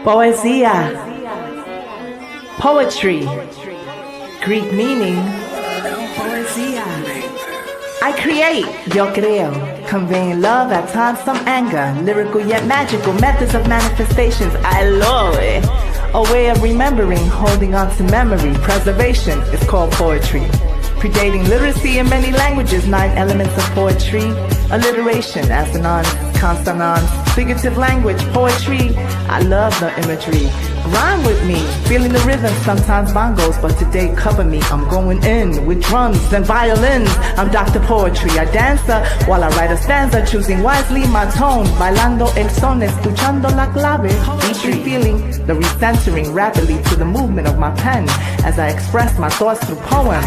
Poesia, poetry, Greek meaning, poesia. I create, yo creo, conveying love, at times some anger, lyrical yet magical methods of manifestations. I love it. A way of remembering, holding on to memory, preservation is called poetry. Predating literacy in many languages, 9 elements of poetry, alliteration, assonance, consonance, figurative language, poetry. I love the imagery. Rhyme with me, feeling the rhythm, sometimes bongos, but today cover me. I'm going in with drums and violins. I'm Dr. Poetry, I dancer while I write a stanza, choosing wisely my tone, bailando el son, escuchando la clave. Deeply feeling the recentering rapidly to the movement of my pen as I express my thoughts through poem.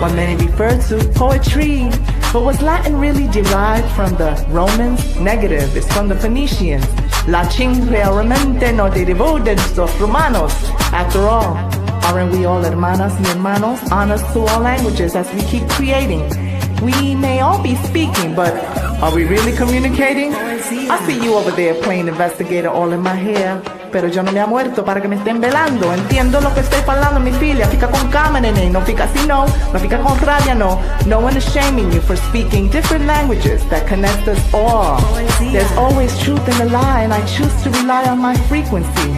What many refer to poetry. But was Latin really derived from the Romans? Negative, it's from the Phoenicians. Latin realmente no derivó de los romanos. After all, aren't we all hermanas y hermanos? Honors to all languages as we keep creating. We may all be speaking, but are we really communicating? I see you over there playing investigator all in my hair. Pero yo no me ha muerto para que me estén velando. Entiendo lo que estoy falando, mi filia. Fica con calma, nene. No fica así, no. No fica con rabia, no. No one is shaming you for speaking different languages that connect us all. There's always truth in the lie, and I choose to rely on my frequency.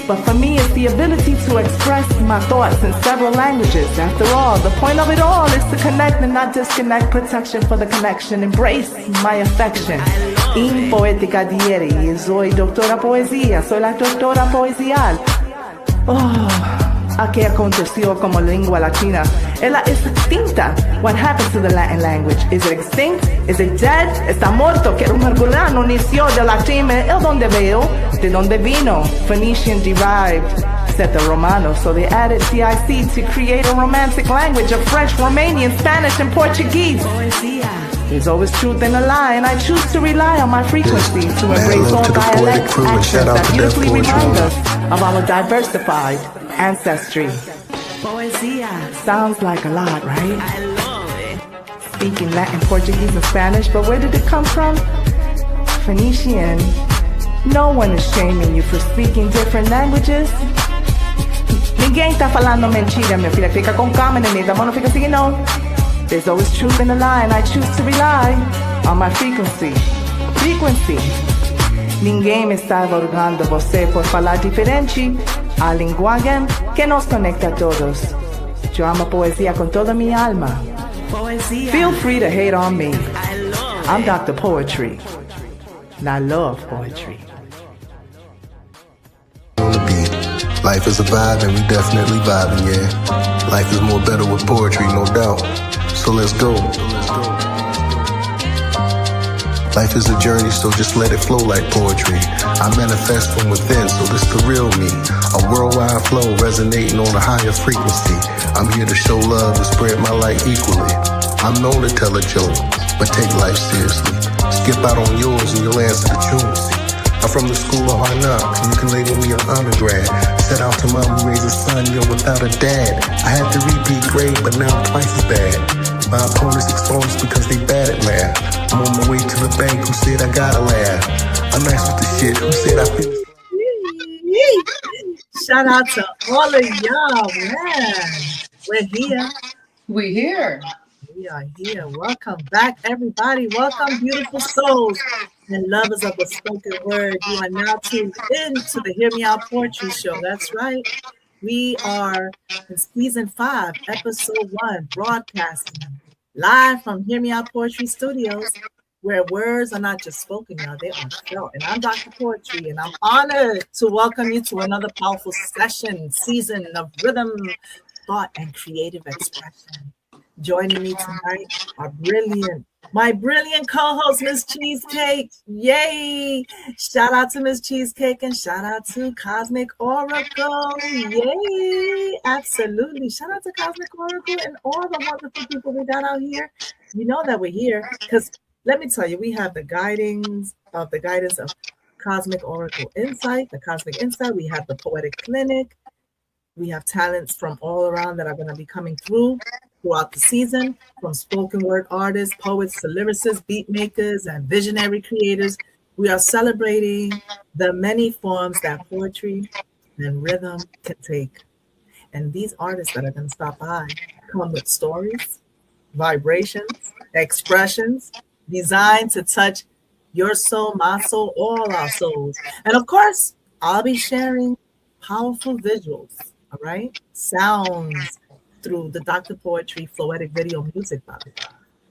But for me, it's the ability to express my thoughts in several languages. After all, the point of it all is to connect and not disconnect. Protection for the connection. Embrace my affection. In poética dieri, soy doctora poesía, soy la doctora poesial. Oh, ¿a qué aconteció como lengua latina? Ella es extinta. What happened to the Latin language? Is it extinct? Is it dead? Está muerto. Que un herculano inició de latín. ¿El dónde veo? ¿De dónde vino? Phoenician derived, said the Romanos. So they added CIC to create a romantic language of French, Romanian, Spanish, and Portuguese. There's always truth in a lie, and I choose to rely on my frequency to embrace all dialects, accents that beautifully remind us of our diversified ancestry. Poesia sounds like a lot, right? I love it. Speaking Latin, Portuguese, and Spanish, but where did it come from? Phoenician. No one is shaming you for speaking different languages. Ninguém tá falando mentira, minha filha. Fica com calma, neném. Não fica assim, não. There's always truth in the lie, and I choose to rely on my frequency. Frequency. Ninguém me está avergonhando você por falar diferente. A linguagem que nos conecta a todos. Yo amo poesía con toda mi alma. Poesía. Feel free to hate on me. I'm Dr. Poetry, and I love poetry. On the beat. Life is a vibe, and we definitely vibing, yeah. Life is more better with poetry, no doubt. So let's go. Life is a journey, so just let it flow like poetry. I manifest from within, so this the real me. A worldwide flow resonating on a higher frequency. I'm here to show love and spread my light equally. I'm known to tell a joke, but take life seriously. Skip out on yours and you'll answer the truancy. I'm from the school of hard knocks, and you can label me an honor grad. Set out to mom raise a son, yo, without a dad. I had to repeat grade, but now I'm twice as bad. My opponents exposed because they bad at math. I'm on my way to the bank, who said I gotta laugh. I'm nice with the shit, who said I feel. Shout out to all of y'all, man. We're here. We're here. We are here. Welcome back, everybody. Welcome, beautiful souls and lovers of the spoken word. You are now tuned in to the Hear Me Out Poetry Show. That's right. We are in season 5, episode 1, broadcasting live from Hear Me Out Poetry Studios, where words are not just spoken, y'all, they are felt. And I'm Dr. Poetry, and I'm honored to welcome you to another powerful season of rhythm, thought, and creative expression. Joining me tonight are my brilliant co-host, Miss CHEEZCAKE. Yay! Shout out to Miss CHEEZCAKE and shout out to Cosmic Oracle. Yay! Absolutely. Shout out to Cosmic Oracle and all the wonderful people we got out here. You know that we're here because let me tell you, we have the guidance of Cosmic Oracle Insight, the Cosmic Insight. We have the Poetic Clinic. We have talents from all around that are going to be coming throughout the season, from spoken word artists, poets to lyricists, beat makers, and visionary creators. We are celebrating the many forms that poetry and rhythm can take. And these artists that are going to stop by come with stories, vibrations, expressions designed to touch your soul, my soul, all our souls. And of course, I'll be sharing powerful visuals, all right? Sounds through the Dr. Poetry Floetic Video Music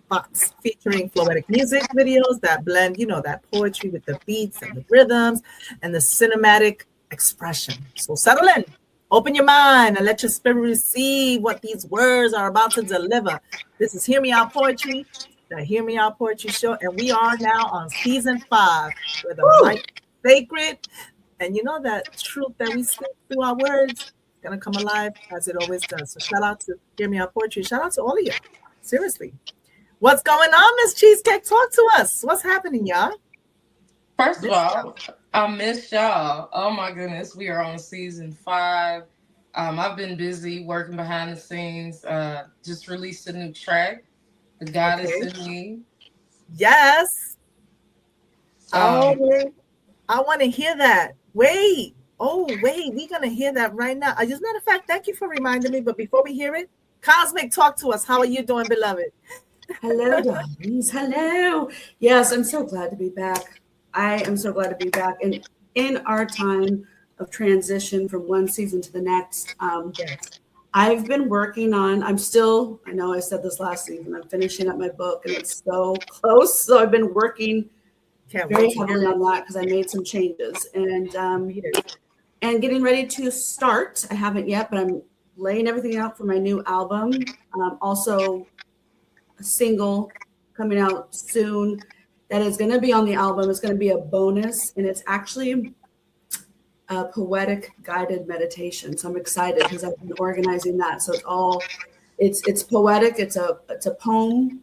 box, featuring floetic music videos that blend, that poetry with the beats and the rhythms and the cinematic expression. So settle in, open your mind, and let your spirit receive what these words are about to deliver. This is Hear Me Out Poetry, the Hear Me Out Poetry Show, and we are now on season 5, where the mic is sacred, and you know that truth that we speak through our words gonna come alive as it always does. So shout out to Hear Me Out Poetry. Shout out to all of you. Seriously. What's going on, Miss Cheesecake? Talk to us. What's happening, y'all? First of all, I miss y'all. Oh my goodness, we are on season 5. I've been busy working behind the scenes. Just released a new track, "The Goddess in Me." Yes. I want to hear that. Wait. We're gonna hear that right now. As a matter of fact, thank you for reminding me. But before we hear it, Cosmic, talk to us. How are you doing, beloved? Hello, darlings. Hello. Yes, I'm so glad to be back. I am so glad to be back. And in our time of transition from one season to the next, I've been working on, I know I said this last season, I'm finishing up my book and it's so close. So I've been working very heavily on that because I made some changes and getting ready to start. I haven't yet, but I'm laying everything out for my new album. Also, a single coming out soon that is going to be on the album. It's going to be a bonus, and it's actually a poetic guided meditation. So I'm excited because I've been organizing that. So it's poetic. It's a poem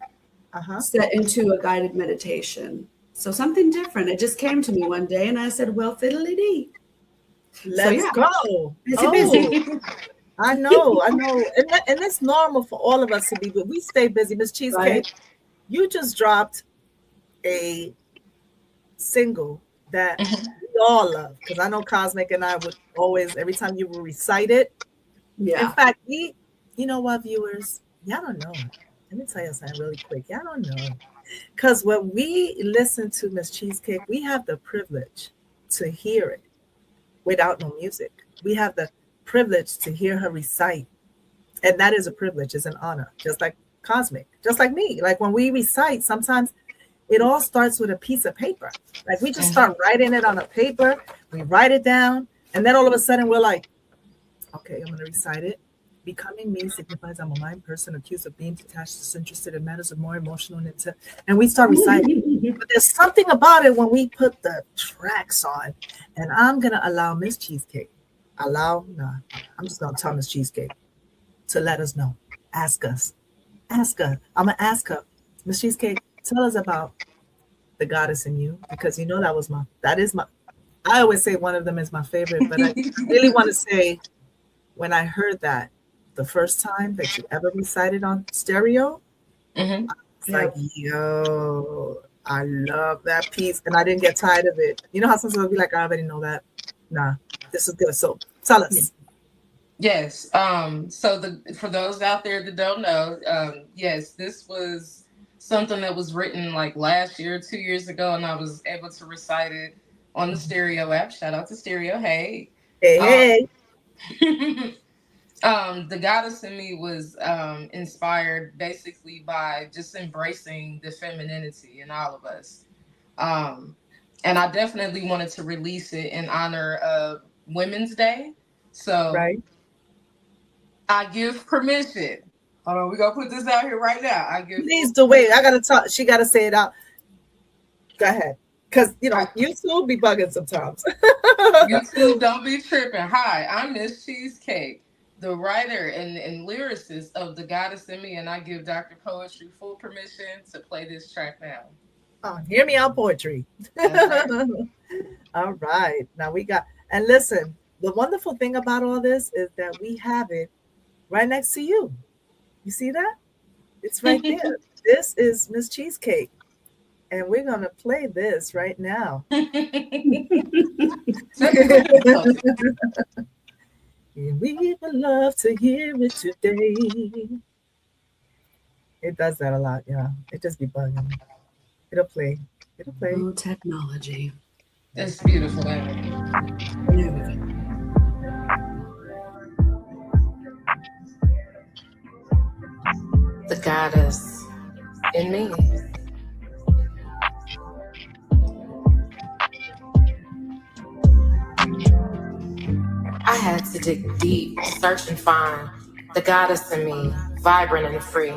set into a guided meditation. So something different. It just came to me one day, and I said, "Well, fiddly-dee. Let's go." Busy. I know, and it's normal for all of us to be, but we stay busy. Miss Cheesecake, right? You just dropped a single that we all love, because I know Cosmic and I would always, every time you would recite it. Yeah. In fact, you know what, viewers, y'all don't know. Let me tell you something really quick. Y'all don't know, because when we listen to Miss Cheesecake, we have the privilege to hear it without no music. We have the privilege to hear her recite, and that is a privilege, is an honor, just like Cosmic, just like me. Like when we recite, sometimes it all starts with a piece of paper. Like we just start writing it on a paper, we write it down, and then all of a sudden we're like, okay, I'm going to recite it. Becoming me signifies I'm a mind person accused of being detached, disinterested in matters of more emotional and we start reciting. But there's something about it when we put the tracks on, and I'm going to allow Miss Cheesecake, I'm just going to tell Miss Cheesecake to let us know. Ask her. I'm going to ask her, Miss Cheesecake, tell us about the goddess in you, because you know I always say one of them is my favorite, but I really want to say, when I heard that the first time that you ever recited on stereo, I was like, yo, I love that piece, and I didn't get tired of it. You know how sometimes I'll be like, I already know that. Nah, this is good. So tell us. Yes. So for those out there that don't know, yes, this was something that was written like last year, 2 years ago, and I was able to recite it on the Stereo app. Shout out to Stereo. Hey. Hey. The Goddess in Me was inspired basically by just embracing the femininity in all of us. And I definitely wanted to release it in honor of Women's Day. So I give permission. Hold on, we're going to put this out here right now. Please do. Wait, I got to talk. She got to say it out. Go ahead. Because, YouTube be bugging sometimes. YouTube don't be tripping. Hi, I'm Miss Cheesecake, the writer and lyricist of The Goddess in Me, and I give Dr. Poetry full permission to play this track now. Oh, Hear Me Out Poetry. Right. All right. Now and listen, the wonderful thing about all this is that we have it right next to you. You see that? It's right there. This is Miss Cheesecake. And we're going to play this right now. We would love to hear it today. It does that a lot, yeah. It just be bugging me. It'll play. It'll play. Oh, technology. That's beautiful. There we go. The goddess in me. I had to dig deep, search and find the goddess in me, vibrant and free.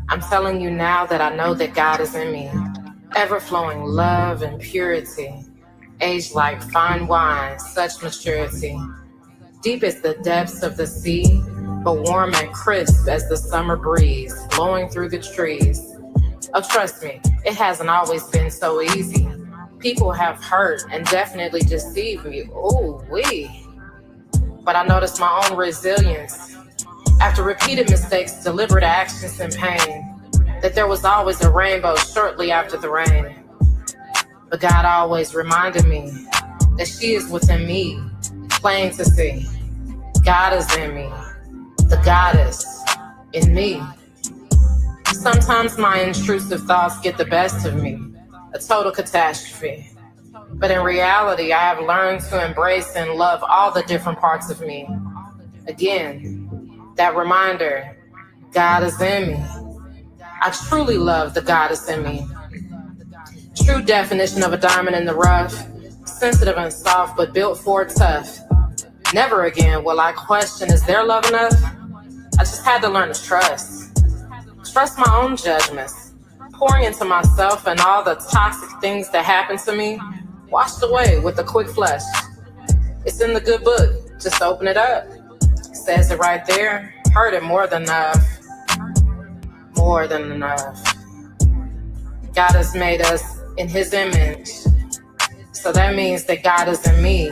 I'm telling you now that I know that God is in me, ever-flowing love and purity, aged like fine wine, such maturity. Deep as the depths of the sea, but warm and crisp as the summer breeze, blowing through the trees. Oh, trust me, it hasn't always been so easy. People have hurt and definitely deceived me, ooh wee. But I noticed my own resilience. After repeated mistakes, deliberate actions, and pain, that there was always a rainbow shortly after the rain. But God always reminded me that she is within me, plain to see. God is in me, the goddess in me. Sometimes my intrusive thoughts get the best of me, a total catastrophe. But in reality, I have learned to embrace and love all the different parts of me. Again, that reminder, God is in me. I truly love the goddess in me. True definition of a diamond in the rough, sensitive and soft, but built for tough. Never again will I question, is there love enough? I just had to learn to trust. Trust my own judgments. Pouring into myself and all the toxic things that happen to me, washed away with a quick flush. It's in the good book, just open it up. Says it right there, heard it more than enough. More than enough. God has made us in his image. So that means that God is in me,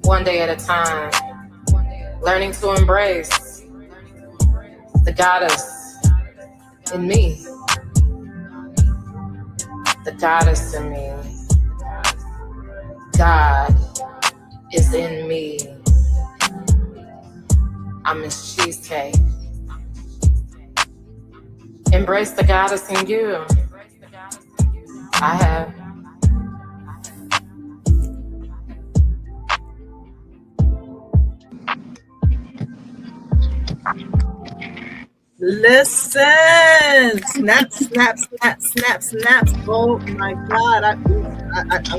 one day at a time, learning to embrace the goddess in me. The goddess in me. God is in me. I'm Miss Cheesecake. Embrace the goddess in you. I have. Listen, snap, snap, snap, snap, snap. Oh my God, I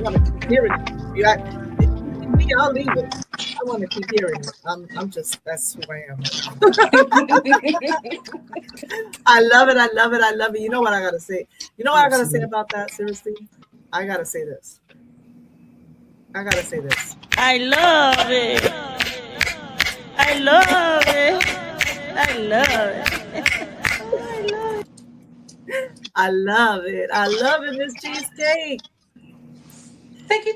want to keep hearing it. I'll leave it. I want to keep hearing it. I'm just, that's who I am. I love it. I love it. I love it. You know what I gotta say? You know what I gotta say about that? Seriously, I gotta say this. I love it. I love it. I love it. I love it, Miss Cheesecake. Thank you.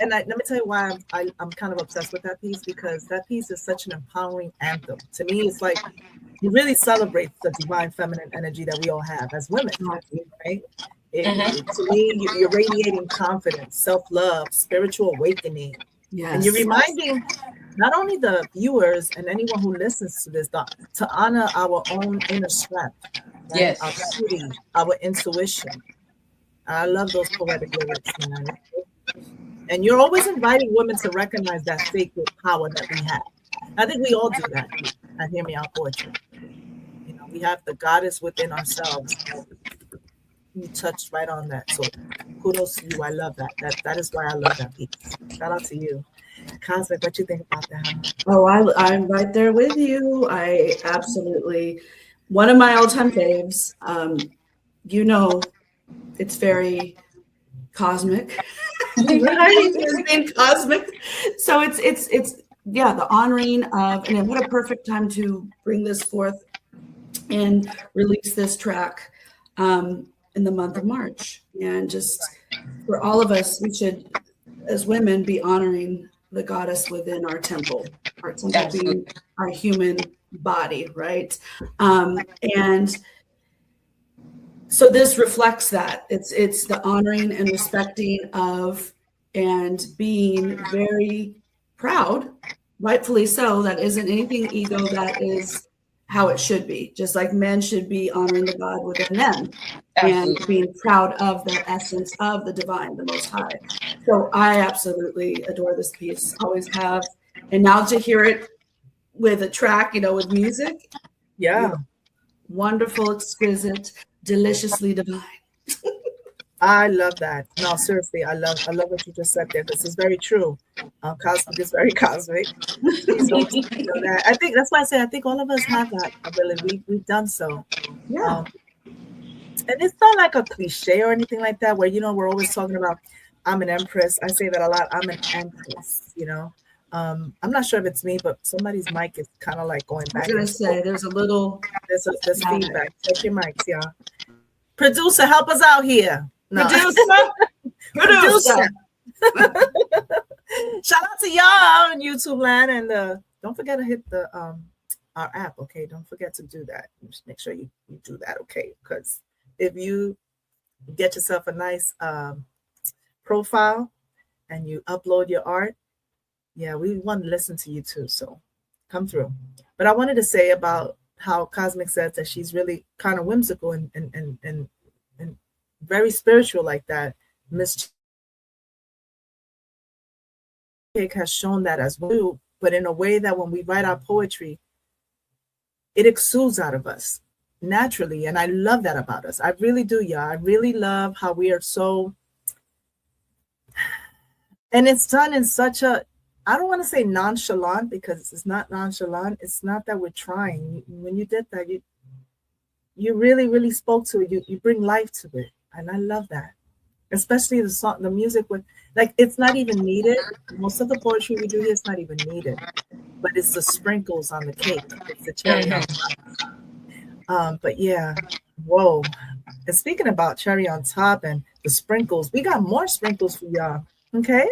And let me tell you why I'm kind of obsessed with that piece, because that piece is such an empowering anthem. To me, it's like you really celebrate the divine feminine energy that we all have as women, right? To me, you're radiating confidence, self-love, spiritual awakening. Yes. And you're reminding not only the viewers and anyone who listens to this to honor our own inner strength, right? Yes. Our beauty, our intuition. I love those poetic lyrics, man. And you're always inviting women to recognize that sacred power that we have. I think we all do that at Hear Me Out Poetry. You know, we have the goddess within ourselves. You touched right on that. So kudos to you. I love that. That is why I love that piece. Shout out to you. Cosmic, what you think about that? Oh, I'm right there with you. I absolutely, one of my all-time faves. You know, it's very cosmic. Right? It's been cosmic. So it's yeah, the honoring of, and what a perfect time to bring this forth and release this track in the month of March. And just for all of us, we should, as women, be honoring the goddess within our temple being our human body, right? And So this reflects that. It's the honoring and respecting of and being very proud, rightfully so. That isn't anything ego. That is how it should be. Just like men should be honoring the God within them and Absolutely. being proud of their essence of the divine, the Most High. So I absolutely adore this piece. Always have. And now to hear it with a track, with music. Yeah. Wonderful, exquisite, deliciously divine. I love that. No, seriously, I love what you just said there. This is very true. Cosmic is very cosmic. That. I think that's why I say I think all of us have that ability. We've done so. Yeah. And it's not like a cliche or anything like that, where we're always talking about I'm an empress. I say that a lot. I'm an empress. I'm not sure if it's me, but somebody's mic is kind of like going back. I was gonna say there's a little there's feedback. Check your mics, y'all. Producer, help us out here. No. Producer. Shout out to y'all in YouTube land, and don't forget to hit the our app. Okay, don't forget to do that. Just make sure you do that. Okay, because if you get yourself a nice profile and you upload your art, yeah, we want to listen to you too. So come through. But I wanted to say about how Cosmic says that she's really kind of whimsical and very spiritual like that. Miss Cheesecake has shown that as well, but in a way that when we write our poetry, it exudes out of us naturally. And I love that about us. I really do, y'all. I really love how we are so, and it's done in such a, I don't want to say nonchalant, because it's not nonchalant. It's not that we're trying. When you did that, you really, really spoke to it. You bring life to it. And I love that. Especially the song, the music with, like, it's not even needed. Most of the poetry we do here is not even needed. But it's the sprinkles on the cake. It's the cherry on top. But yeah, whoa. And speaking about cherry on top and the sprinkles, we got more sprinkles for y'all. Okay.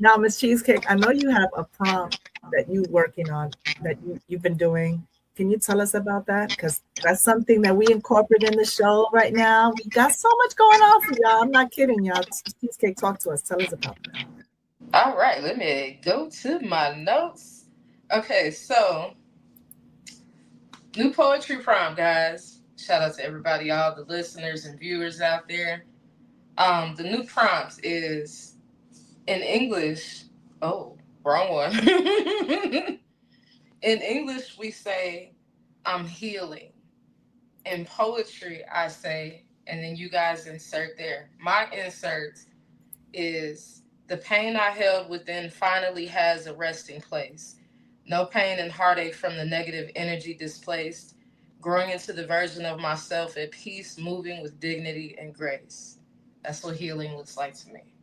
Now, Miss Cheesecake, I know you have a prompt that you're working on, that you've been doing. Can you tell us about that? Because that's something that we incorporate in the show right now. We got so much going on for y'all. I'm not kidding, y'all. Cheesecake, talk to us. Tell us about that. All right, let me go to my notes. Okay, so new poetry prompt, guys. Shout out to everybody, all the listeners and viewers out there. The new prompt is in English. Oh, wrong one. In English, we say, I'm healing. In poetry, I say, and then you guys insert there. My insert is, the pain I held within finally has a resting place. No pain and heartache from the negative energy displaced. Growing into the version of myself at peace, moving with dignity and grace. That's what healing looks like to me.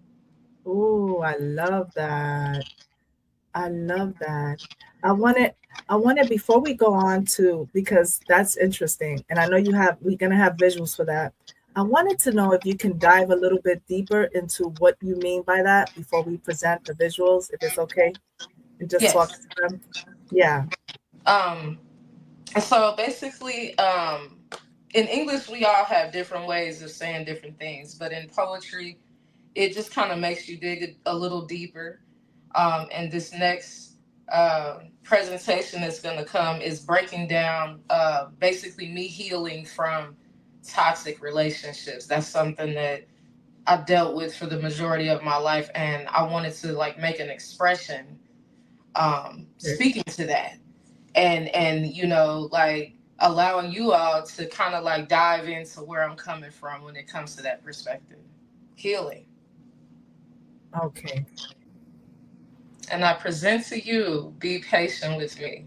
Ooh, I love that. I love that. I want it before we go on to, because that's interesting. And I know we're going to have visuals for that. I wanted to know if you can dive a little bit deeper into what you mean by that before we present the visuals, if it's okay. And just talk to them. Yeah. So basically, in English, we all have different ways of saying different things, but in poetry, it just kind of makes you dig a little deeper. And this next presentation that's going to come is breaking down basically me healing from toxic relationships. That's something that I dealt with for the majority of my life, and I wanted to like make an expression speaking to that, and like allowing you all to kind of like dive into where I'm coming from when it comes to that perspective. Healing. Okay. And I present to you, be patient with me.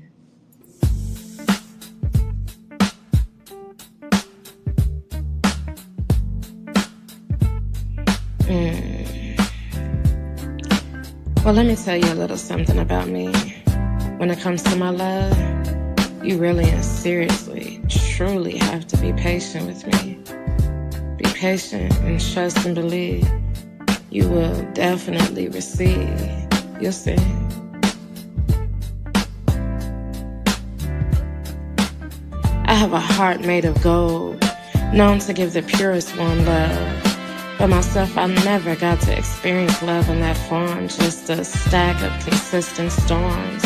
Well, let me tell you a little something about me. When it comes to my love, you really and seriously, truly have to be patient with me. Be patient and trust and believe. You will definitely receive. You'll see. I have a heart made of gold, known to give the purest warm love. But myself, I never got to experience love in that form, just a stack of consistent storms,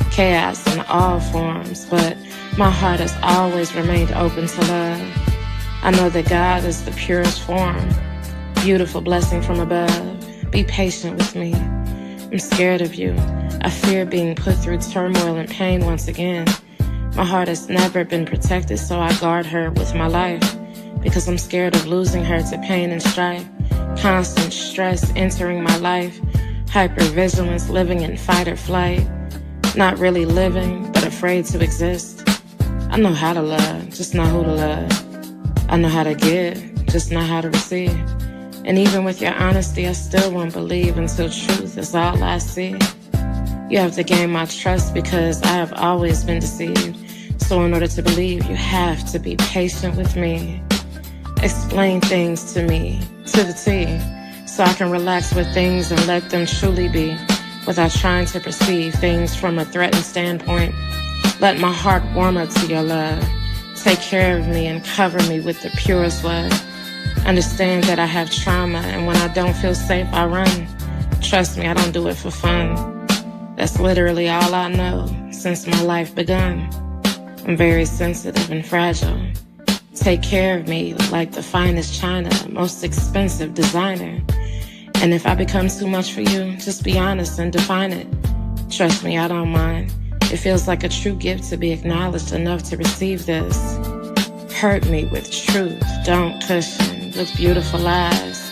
chaos in all forms, but my heart has always remained open to love. I know that God is the purest form, beautiful blessing from above. Be patient with me. I'm scared of you. I fear being put through turmoil and pain once again. My heart has never been protected, so I guard her with my life, because I'm scared of losing her to pain and strife. Constant stress entering my life, hypervigilance, living in fight or flight. Not really living, but afraid to exist. I know how to love, just not who to love. I know how to give, just not how to receive. And even with your honesty, I still won't believe until truth is all I see. You have to gain my trust because I have always been deceived. So in order to believe, you have to be patient with me. Explain things to me, to the T, so I can relax with things and let them truly be, without trying to perceive things from a threatened standpoint. Let my heart warm up to your love. Take care of me and cover me with the purest love. Understand that I have trauma, and when I don't feel safe, I run. Trust me, I don't do it for fun. That's literally all I know since my life begun. I'm very sensitive and fragile. Take care of me like the finest china, most expensive designer. And if I become too much for you, just be honest and define it. Trust me, I don't mind. It feels like a true gift to be acknowledged enough to receive this. Hurt me with truth, don't cushion, with beautiful eyes.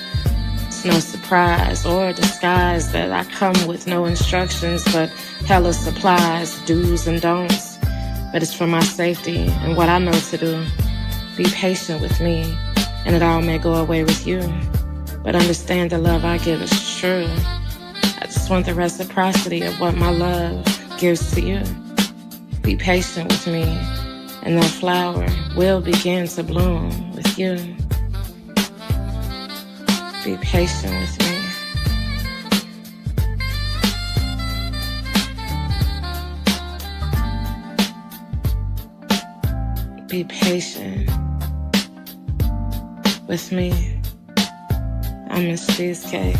It's no surprise or disguise that I come with no instructions, but hella supplies, do's and don'ts. But it's for my safety and what I know to do. Be patient with me, and it all may go away with you. But understand the love I give is true. I just want the reciprocity of what my love gives to you. Be patient with me, and that flower will begin to bloom with you. Be patient with me. Be patient with me. I'm Miss Cheesecake.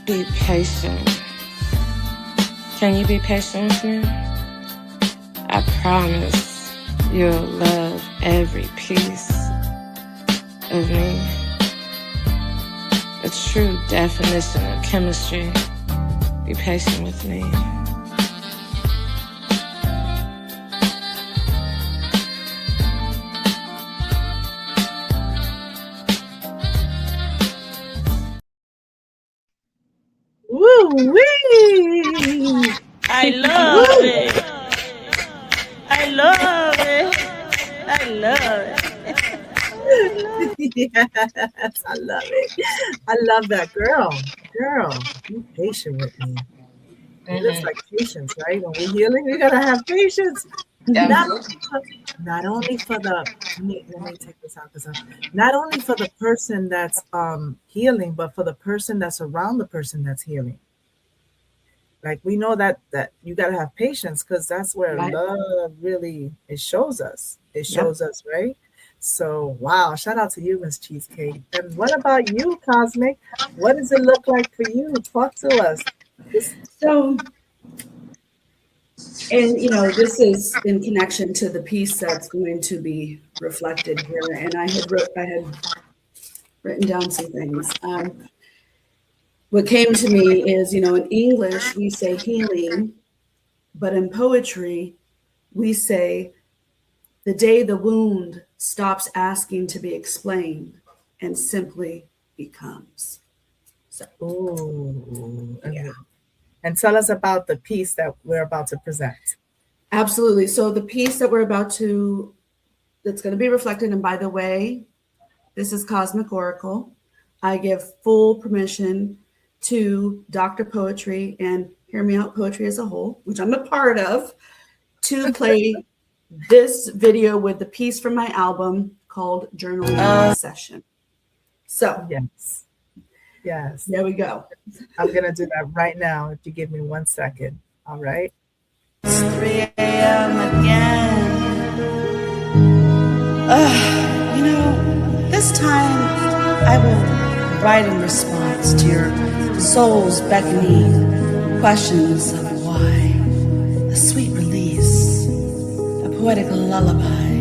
Be patient. Can you be patient with me? I promise you'll love every piece of me. A true definition of chemistry. Be patient with me. Woo-wee! I love it. I love it. I love it. Yes, I love it. I love that. Girl, be patient with me. It's like patience, right? When we're healing, we gotta have patience. Not, not only for the let me take this out because not only for the person that's healing, but for the person that's around the person that's healing. Like we know that you gotta have patience because that's where love really it shows us. It shows us, right? So wow, shout out to you, Miss Cheesecake. And what about you, Cosmic? What does it look like for you? Talk to us. So, and this is in connection to the piece that's going to be reflected here. And I had written down some things. What came to me is, in English we say healing, but in poetry we say the day the wound stops asking to be explained and simply becomes. So, And tell us about the piece that we're about to present. Absolutely. So the piece that that's going to be reflected, and by the way, this is Cosmic Oracle. I give full permission to Dr. Poetry and Hear Me Out Poetry as a whole, which I'm a part of, to play this video with the piece from my album called Journaling Session. So Yes. Yes. there we go. I'm going to do that right now if you give me 1 second. All right. It's 3 a.m. again. This time I will write in response to your soul's beckoning questions of why, a sweet release, a poetic lullaby.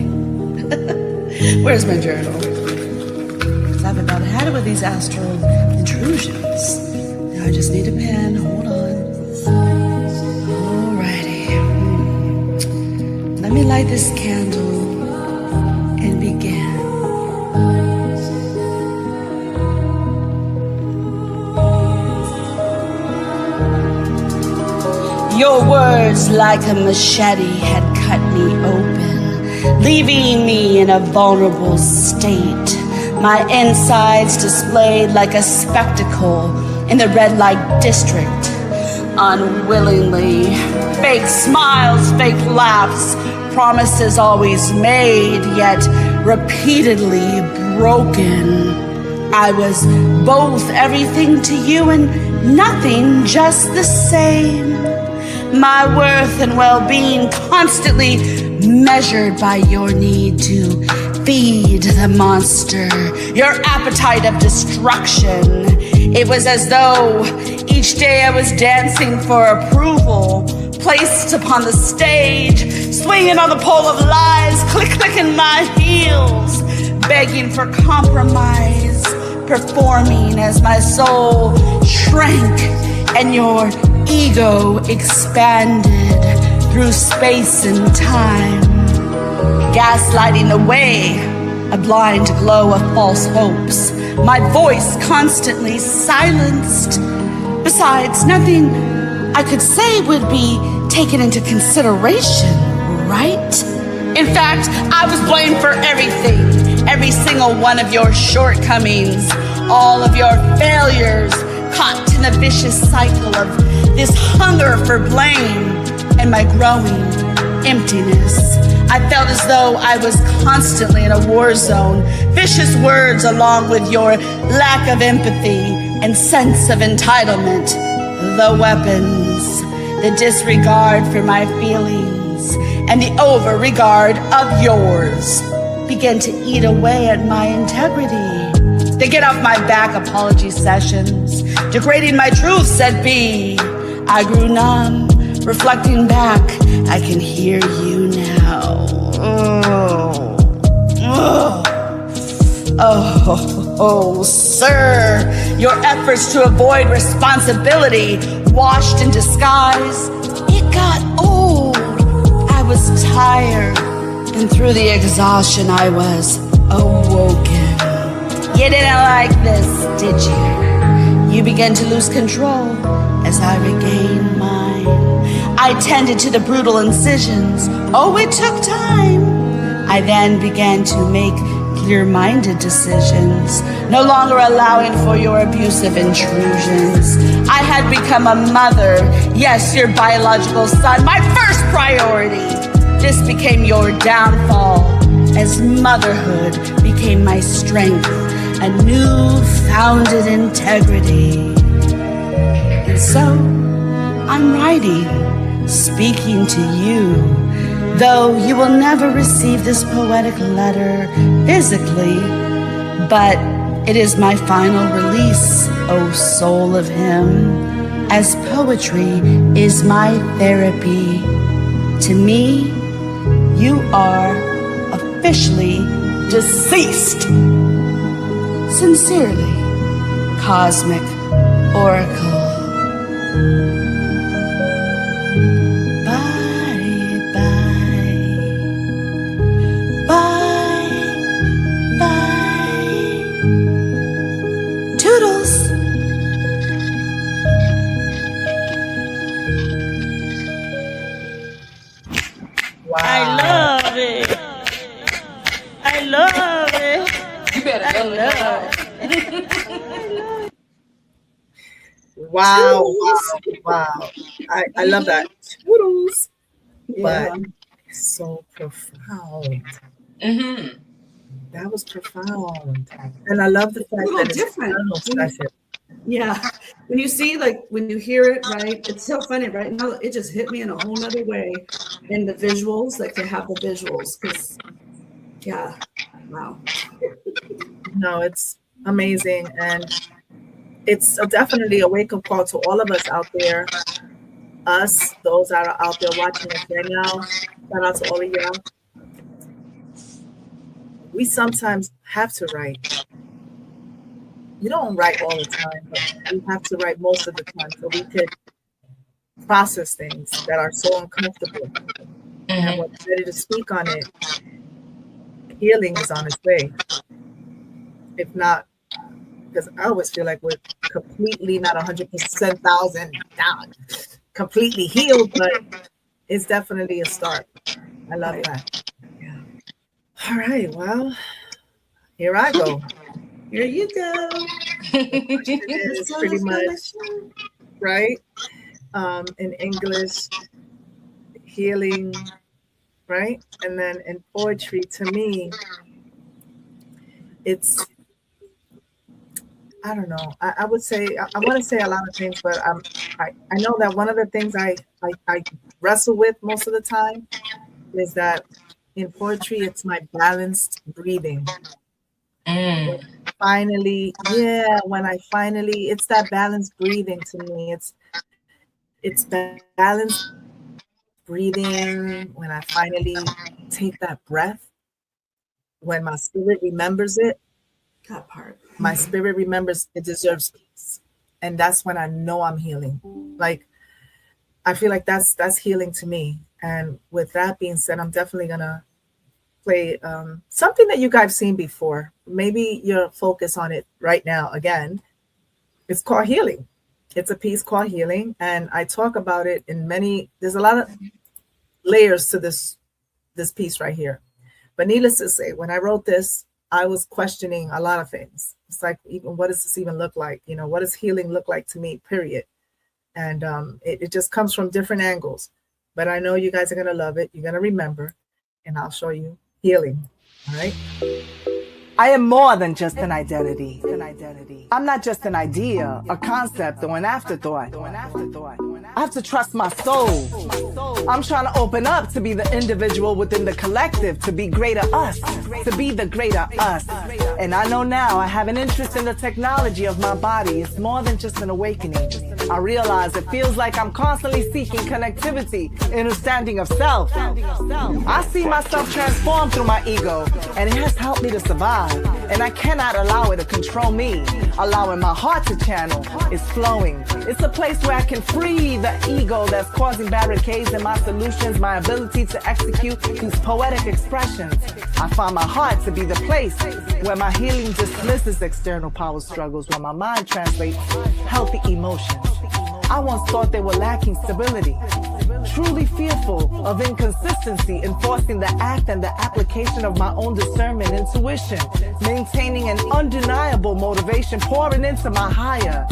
Where's my journal? Because I've about had it with these astral intrusions. Now I just need a pen. Hold on. Alrighty. Let me light this candle and begin. Your words like a machete had cut me open, leaving me in a vulnerable state. My insides displayed like a spectacle in the red light district. Unwillingly, fake smiles, fake laughs, promises always made, yet repeatedly broken. I was both everything to you and nothing, just the same. My worth and well-being constantly measured by your need to feed the monster, your appetite of destruction. It was as though each day I was dancing for approval, placed upon the stage, swinging on the pole of lies, clicking my heels, begging for compromise, performing as my soul shrank and your ego expanded through space and time, gaslighting away a blind glow of false hopes, my voice constantly silenced. Besides, nothing I could say would be taken into consideration, right? In fact, I was blamed for everything, every single one of your shortcomings, all of your failures, caught in a vicious cycle of this hunger for blame and my growing emptiness. I felt as though I was constantly in a war zone. Vicious words along with your lack of empathy and sense of entitlement. The weapons, the disregard for my feelings, and the over-regard of yours began to eat away at my integrity. They get off my back apology sessions, degrading my truth, said B. I grew numb, reflecting back, I can hear you now. Oh, sir, your efforts to avoid responsibility washed in disguise. It got old. I was tired, and through the exhaustion I was awoken. You didn't like this, did you? You began to lose control as I regained mine. I tended to the brutal incisions. Oh, it took time. I then began to make clear-minded decisions, no longer allowing for your abusive intrusions. I had become a mother, yes, your biological son, my first priority. This became your downfall, as motherhood became my strength, a new-founded integrity. And so, I'm writing, speaking to you, though you will never receive this poetic letter physically, but it is my final release, O soul of him, as poetry is my therapy. To me, you are officially deceased. Sincerely, Cosmic Oracle. Wow, wow. I love that. Toodles. Yeah. But so profound. Mm-hmm. That was profound. And I love the fact little that it's different. journal session. Yeah. When you see, like, when you hear it, right, it's so funny. Right now, it just hit me in a whole nother way. And the visuals, like, to have the visuals, because, yeah, wow. No, it's amazing. And it's definitely a wake-up call to all of us out there. Us, those that are out there watching us right now. Shout out to all of y'all. We sometimes have to write. You don't write all the time, but we have to write most of the time so we could process things that are so uncomfortable. And when we're ready to speak on it, healing is on its way. If not, because I always feel like we're completely not 100,000 down, completely healed, but it's definitely a start. I love that. Yeah. All right, well, here I go. Here you go. It's pretty much right in English, healing, right? And then in poetry, to me, it's, I don't know. I would say, I want to say a lot of things, but I know that one of the things I wrestle with most of the time is that in poetry, it's my balanced breathing. Finally, it's that balanced breathing to me. It's balanced breathing when I finally take that breath, when my spirit remembers it. That part. My spirit remembers it deserves peace. And that's when I know I'm healing. Like, I feel like that's healing to me. And with that being said, I'm definitely gonna play something that you guys have seen before. Maybe you're focused on it right now again. It's called Healing. It's a piece called Healing. And I talk about it in there's a lot of layers to this piece right here. But needless to say, when I wrote this, I was questioning a lot of things. It's like, even what does this even look like? You know, what does healing look like to me, period? And it just comes from different angles. But I know you guys are going to love it. You're going to remember. And I'll show you healing. All right. I am more than just an identity. I'm not just an idea, a concept, or an afterthought. I have to trust my soul. I'm trying to open up to be the individual within the collective, to be greater us, to be the greater us. And I know now I have an interest in the technology of my body. It's more than just an awakening. I realize it feels like I'm constantly seeking connectivity, understanding of self. I see myself transformed through my ego, and it has helped me to survive. And I cannot allow it to control me. Allowing my heart to channel. It's flowing. It's a place where I can free the ego that's causing barricades in my solutions, my ability to execute these poetic expressions. I find my heart to be the place where my healing dismisses external power struggles, where my mind translates healthy emotions. I once thought they were lacking stability, truly fearful of inconsistency, enforcing the act and the application of my own discernment, intuition, maintaining an undeniable motivation, pouring into my higher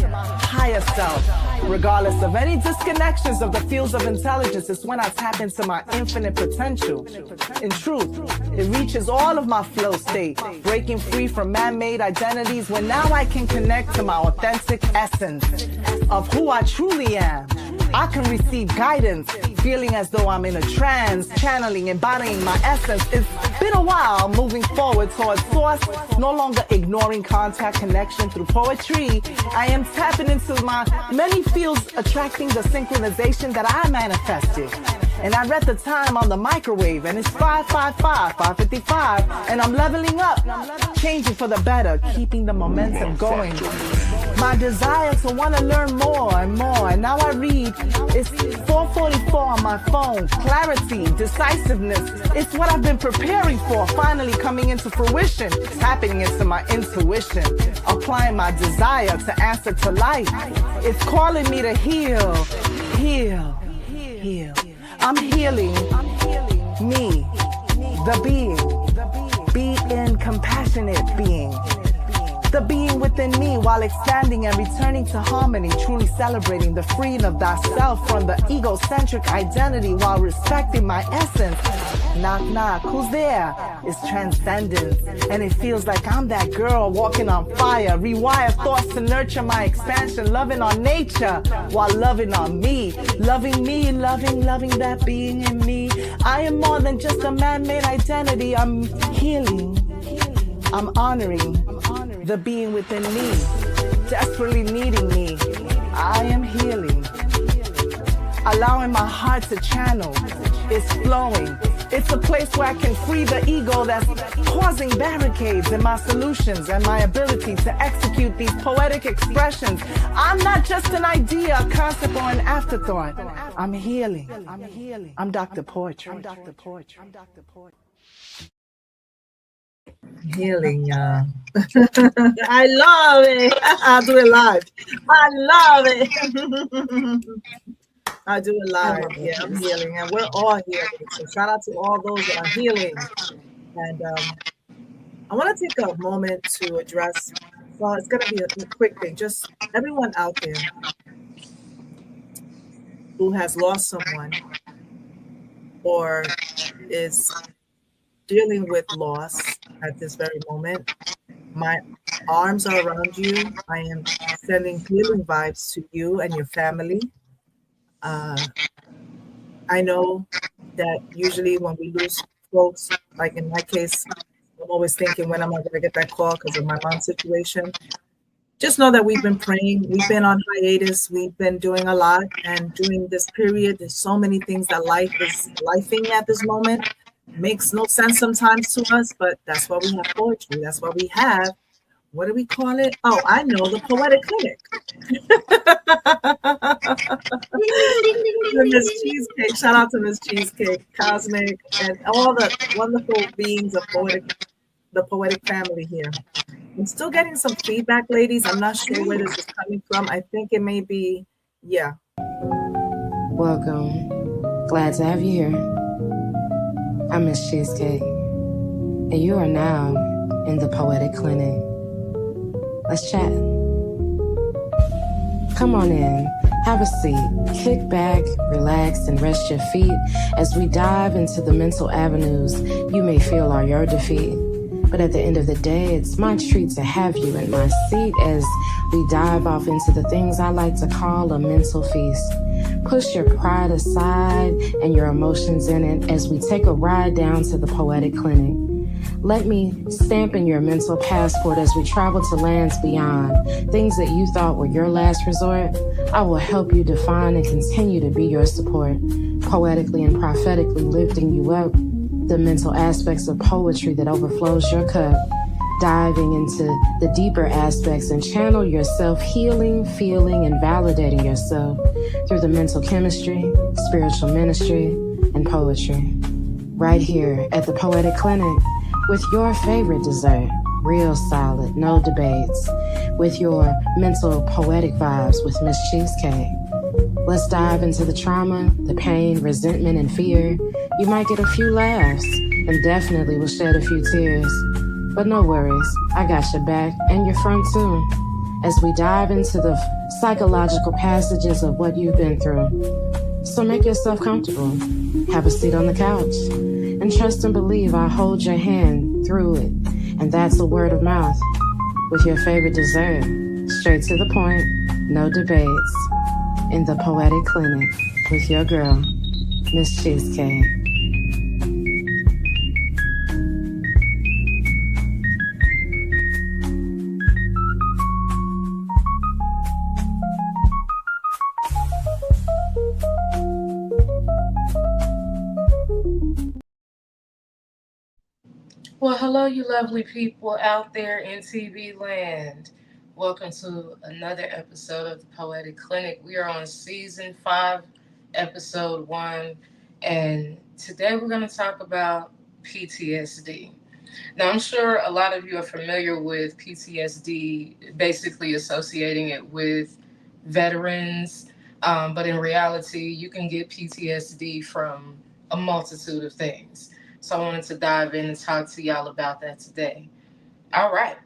self. Regardless of any disconnections of the fields of intelligence, it's when I tap into my infinite potential. In truth, it reaches all of my flow state, breaking free from man-made identities, when now I can connect to my authentic essence of who I truly am. I can receive guidance, feeling as though I'm in a trance, channeling, embodying my essence. It's been a while moving forward towards source, no longer ignoring contact connection through poetry. I am tapping into my many fields, attracting the synchronization that I manifested. And I read the time on the microwave, and it's 5:55, and I'm leveling up, changing for the better, keeping the momentum going. My desire to want to learn more and more, and now I read, it's 4:44 on my phone. Clarity, decisiveness, it's what I've been preparing for, finally coming into fruition, tapping into my intuition, applying my desire to answer to life. It's calling me to heal. I'm healing me, the being compassionate being. The being within me, while expanding and returning to harmony, truly celebrating the freeing of thyself from the egocentric identity while respecting my essence. Knock, knock, who's there? It's transcendence, and it feels like I'm that girl walking on fire. Rewire thoughts to nurture my expansion, loving on nature while loving on me. Loving me, loving that being in me. I am more than just a man-made identity. I'm healing. I'm honoring the being within me, desperately needing me. I am healing. Allowing my heart to channel. It's flowing. It's a place where I can free the ego that's causing barricades in my solutions and my ability to execute these poetic expressions. I'm not just an idea, a concept, or an afterthought. I'm healing. I'm Dr. Poetry. Healing, y'all. I love it. I'll do it live. I love it. I do it live. Yeah, I'm healing, and we're all healing. So shout out to all those that are healing. And I want to take a moment to address. Well, it's going to be a quick thing. Just everyone out there who has lost someone or is dealing with loss at this very moment. My arms are around you. I am sending healing vibes to you and your family. I know that usually when we lose folks, like in my case, I'm always thinking, when am I going to get that call because of my mom's situation? Just know that we've been praying. We've been on hiatus. We've been doing a lot. And during this period, there's so many things that life is lifing at this moment. Makes no sense sometimes to us, but that's why we have poetry. That's why we have, what do we call it? Oh, I know, the Poetic Clinic. Miss Cheesecake, shout out to Miss Cheesecake, Cosmic, and all the wonderful beings of the poetic family here. I'm still getting some feedback, ladies. I'm not sure where this is coming from. I think it may be, yeah. Welcome. Glad to have you here. I'm Miss Cheesecake, and you are now in the Poetic Clinic. Let's chat. Come on in, have a seat, kick back, relax, and rest your feet as we dive into the mental avenues you may feel are your defeat. But at the end of the day, it's my treat to have you in my seat as we dive off into the things I like to call a mental feast. Push your pride aside and your emotions in it as we take a ride down to the Poetic Clinic. Let me stamp in your mental passport as we travel to lands beyond. Things that you thought were your last resort, I will help you define and continue to be your support, poetically and prophetically lifting you up, the mental aspects of poetry that overflows your cup, diving into the deeper aspects and channel yourself, healing, feeling, and validating yourself through the mental chemistry, spiritual ministry, and poetry. Right here at the Poetic Clinic with your favorite dessert, real solid, no debates, with your mental poetic vibes with Miss Cheesecake. Let's dive into the trauma, the pain, resentment, and fear. You might get a few laughs and definitely will shed a few tears. But no worries, I got your back and your front too, as we dive into the psychological passages of what you've been through. So make yourself comfortable, have a seat on the couch, and trust and believe I hold your hand through it. And that's a word of mouth with your favorite dessert, straight to the point, no debates, in the Poetic Clinic with your girl, Miss Cheesecake. Well, hello, you lovely people out there in TV land. Welcome to another episode of the Poetic Clinic. We are on season 5, episode 1, and today we're going to talk about PTSD. Now, I'm sure a lot of you are familiar with PTSD, basically associating it with veterans, but in reality, you can get PTSD from a multitude of things. So I wanted to dive in and talk to y'all about that today. All right.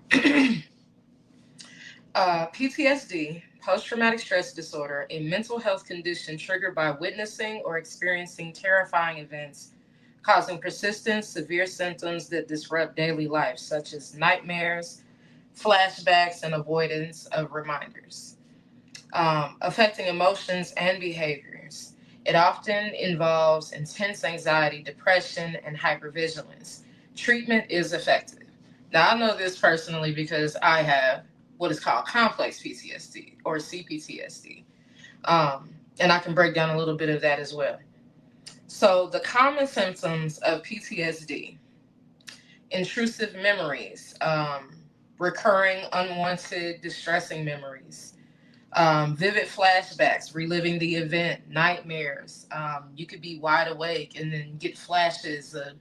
PTSD, post-traumatic stress disorder, a mental health condition triggered by witnessing or experiencing terrifying events causing persistent, severe symptoms that disrupt daily life, such as nightmares, flashbacks, and avoidance of reminders, affecting emotions and behaviors. It often involves intense anxiety, depression, and hypervigilance. Treatment is effective. Now, I know this personally because I have what is called complex PTSD or CPTSD. And I can break down a little bit of that as well. So, the common symptoms of PTSD: intrusive memories, recurring unwanted distressing memories, vivid flashbacks, reliving the event, nightmares. You could be wide awake and then get flashes of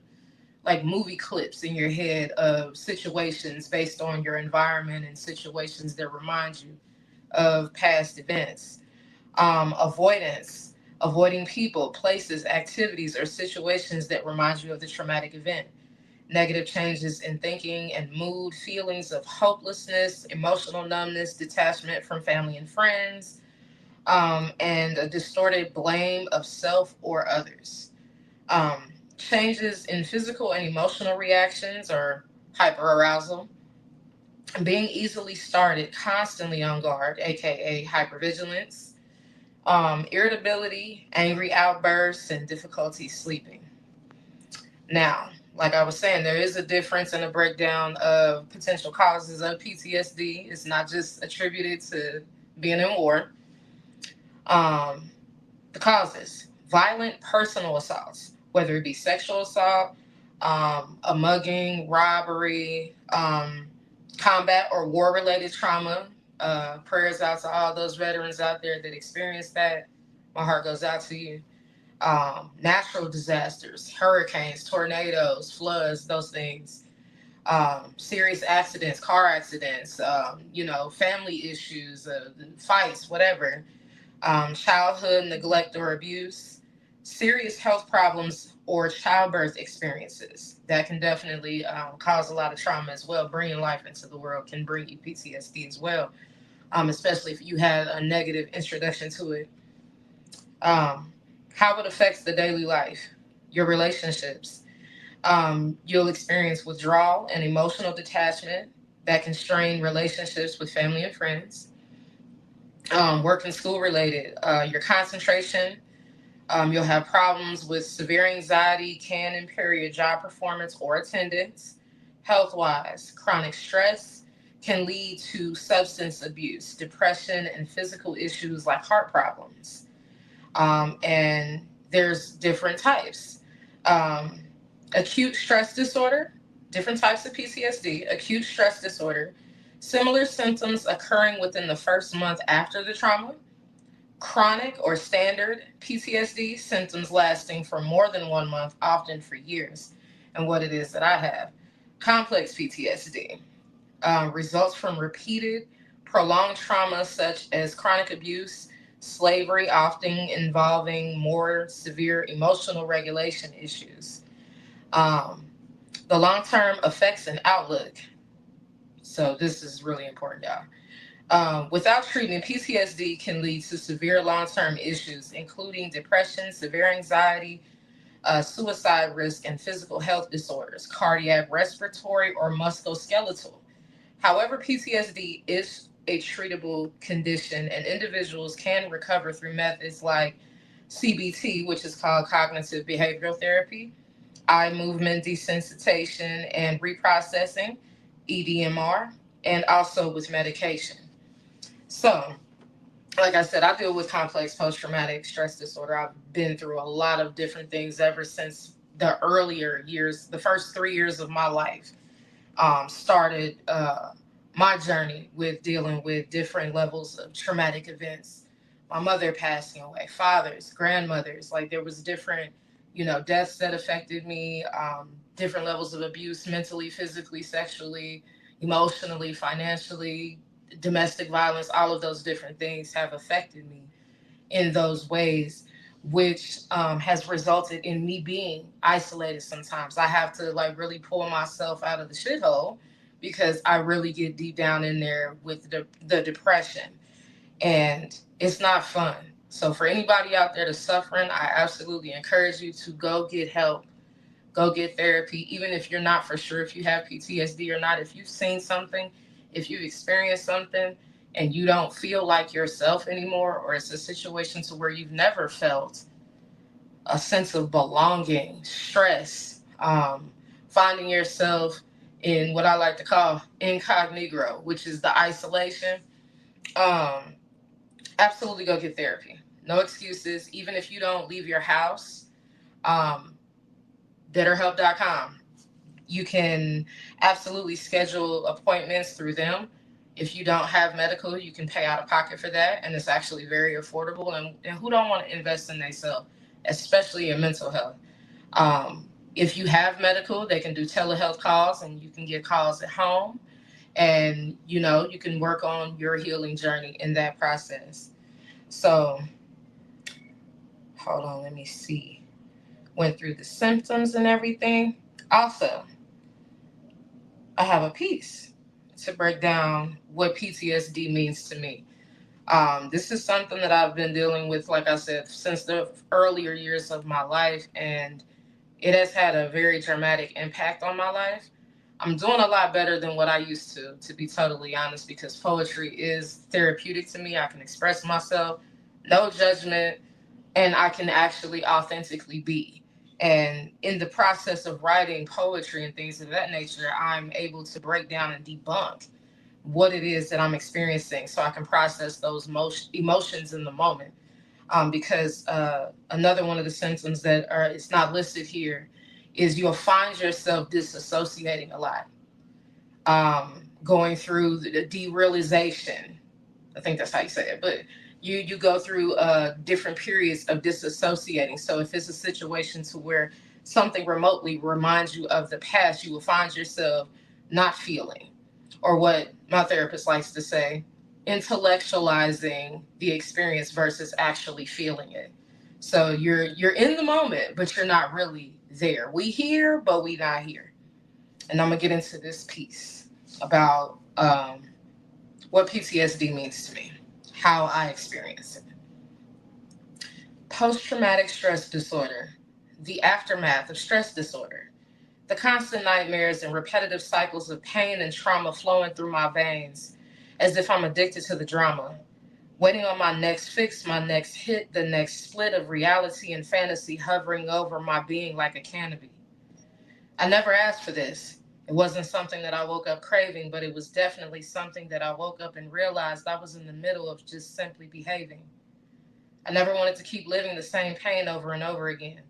like movie clips in your head of situations based on your environment and situations that remind you of past events. Avoidance, avoiding people, places, activities, or situations that remind you of the traumatic event. Negative changes in thinking and mood, feelings of hopelessness, emotional numbness, detachment from family and friends, and a distorted blame of self or others. Um, Changes in physical and emotional reactions or hyperarousal, being easily started, constantly on guard, aka hypervigilance, irritability, angry outbursts, and difficulty sleeping. Now, like I was saying, there is a difference in a breakdown of potential causes of PTSD. It's not just attributed to being in war. Um, the causes: violent personal assaults, whether it be sexual assault, a mugging, robbery, combat or war related trauma. Prayers out to all those veterans out there that experienced that. My heart goes out to you. Natural disasters, hurricanes, tornadoes, floods, those things. Serious accidents, car accidents, family issues, fights, whatever. Childhood neglect or abuse, serious health problems, or childbirth experiences. That can definitely cause a lot of trauma as well. Bringing life into the world can bring you PTSD as well, especially if you had a negative introduction to it. Um, how it affects the daily life, your relationships. You'll experience withdrawal and emotional detachment that can strain relationships with family and friends. Work and school related, your concentration. You'll have problems with severe anxiety, can impair your job performance or attendance. Health wise, chronic stress can lead to substance abuse, depression, and physical issues like heart problems. And there's different types. Um, Acute stress disorder, different types of PTSD, acute stress disorder, similar symptoms occurring within the first month after the trauma. Chronic or standard PTSD, symptoms lasting for more than 1 month, often for years. And what it is that I have. Complex PTSD, results from repeated, prolonged trauma such as chronic abuse, slavery, often involving more severe emotional regulation issues. Um, the long-term effects and outlook. So this is really important, y'all. Without treatment, PTSD can lead to severe long-term issues, including depression, severe anxiety, suicide risk, and physical health disorders, cardiac, respiratory, or musculoskeletal. However, PTSD is a treatable condition, and individuals can recover through methods like CBT, which is called cognitive behavioral therapy, eye movement desensitization and reprocessing, EDMR, and also with medication. So, like I said, I deal with complex post traumatic stress disorder. I've been through a lot of different things ever since the earlier years, the first 3 years of my life. Started my journey with dealing with different levels of traumatic events. My mother passing away, fathers, grandmothers, like there was different, deaths that affected me, different levels of abuse, mentally, physically, sexually, emotionally, financially, domestic violence, all of those different things have affected me in those ways, which has resulted in me being isolated sometimes. I have to like really pull myself out of the shithole because I really get deep down in there with the depression, and it's not fun. So for anybody out there that's suffering, I absolutely encourage you to go get help. go get therapy, even if you're not for sure if you have PTSD or not. If you've seen something, if you've experienced something and you don't feel like yourself anymore, or it's a situation to where you've never felt a sense of belonging, stress, finding yourself in what I like to call incognito, which is the isolation, absolutely go get therapy. No excuses. Even if you don't leave your house, betterhelp.com. You can absolutely schedule appointments through them. If you don't have medical, you can pay out of pocket for that, and it's actually very affordable. And who don't want to invest in themselves, especially in mental health? If you have medical, they can do telehealth calls, and you can get calls at home, and you can work on your healing journey in that process. So, hold on, let me see. Went through the symptoms and everything. Also, I have a piece to break down what PTSD means to me. This is something that I've been dealing with, like I said, since the earlier years of my life, and it has had a very dramatic impact on my life. I'm doing a lot better than what I used to be totally honest, because poetry is therapeutic to me. I can express myself, no judgment, and I can actually authentically be. And in the process of writing poetry and things of that nature, I'm able to break down and debunk what it is that I'm experiencing so I can process those emotions in the moment. Because another one of the symptoms that it's not listed here is you'll find yourself disassociating a lot, going through the derealization. I think that's how you say it, but you go through different periods of disassociating. So if it's a situation to where something remotely reminds you of the past, you will find yourself not feeling, or what my therapist likes to say, intellectualizing the experience versus actually feeling it. So you're in the moment, but you're not really there. We here, but we not here. And I'm gonna get into this piece about what PTSD means to me, how I experience it. Post-traumatic stress disorder, the aftermath of stress disorder, the constant nightmares and repetitive cycles of pain and trauma flowing through my veins as if I'm addicted to the drama, waiting on my next fix, my next hit, the next split of reality and fantasy hovering over my being like a canopy. I never asked for this. It wasn't something that I woke up craving, but it was definitely something that I woke up and realized I was in the middle of just simply behaving. I never wanted to keep living the same pain over and over again,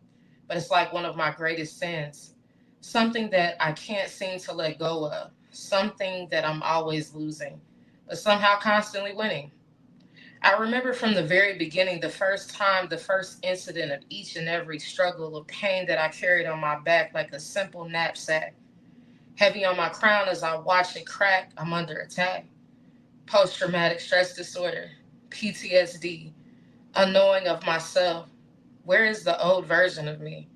but it's like one of my greatest sins. Something that I can't seem to let go of, something that I'm always losing, but somehow constantly winning. I remember from the very beginning, the first time, the first incident of each and every struggle of pain that I carried on my back like a simple knapsack, heavy on my crown as I watch it crack. I'm under attack. Post-traumatic stress disorder, PTSD, unknowing of myself. Where is the old version of me?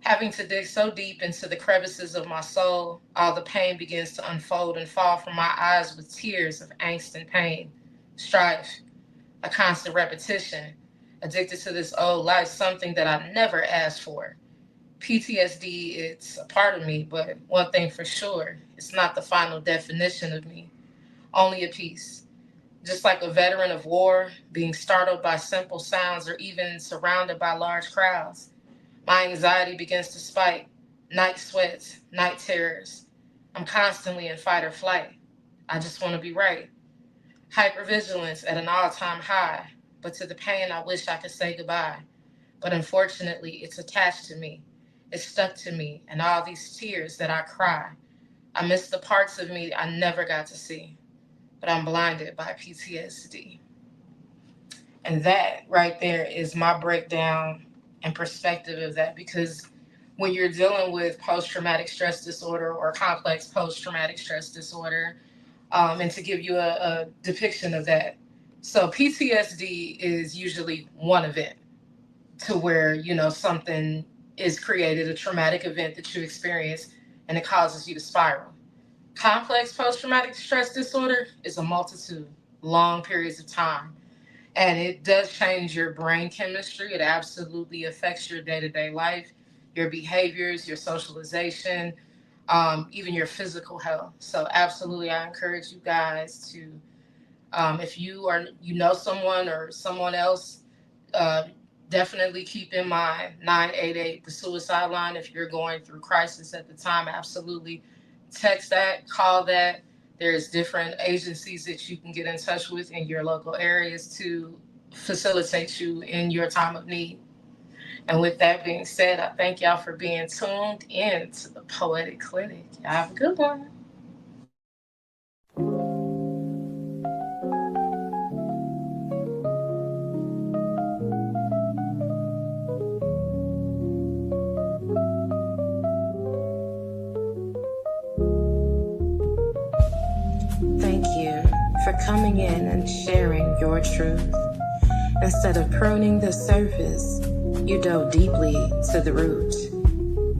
Having to dig so deep into the crevices of my soul, all the pain begins to unfold and fall from my eyes with tears of angst and pain, strife, a constant repetition, addicted to this old life, something that I never asked for. PTSD, it's a part of me, but one thing for sure, it's not the final definition of me, only a piece. Just like a veteran of war, being startled by simple sounds or even surrounded by large crowds, my anxiety begins to spike, night sweats, night terrors. I'm constantly in fight or flight. I just want to be right. Hypervigilance at an all-time high, but to the pain I wish I could say goodbye. But unfortunately, it's attached to me. It's stuck to me, and all these tears that I cry. I miss the parts of me I never got to see, but I'm blinded by PTSD. And that right there is my breakdown and perspective of that, because when you're dealing with post-traumatic stress disorder or complex post-traumatic stress disorder, and to give you a depiction of that. So PTSD is usually one event to where, something is created, a traumatic event that you experience, and it causes you to spiral. Complex post-traumatic stress disorder is a multitude, long periods of time. And it does change your brain chemistry. It absolutely affects your day-to-day life. your behaviors, your socialization, even your physical health. So absolutely, I encourage you guys to, if you know someone or someone else, uh, definitely keep in mind 988, the suicide line. If you're going through crisis at the time, absolutely text that, call that. There's different agencies that you can get in touch with in your local areas to facilitate you in your time of need. And with that being said, I thank y'all for being tuned in to the Poetic Clinic. Y'all have a good one. Thank you for coming in and sharing your truth. Instead of pruning the surface, you dove deeply to the root.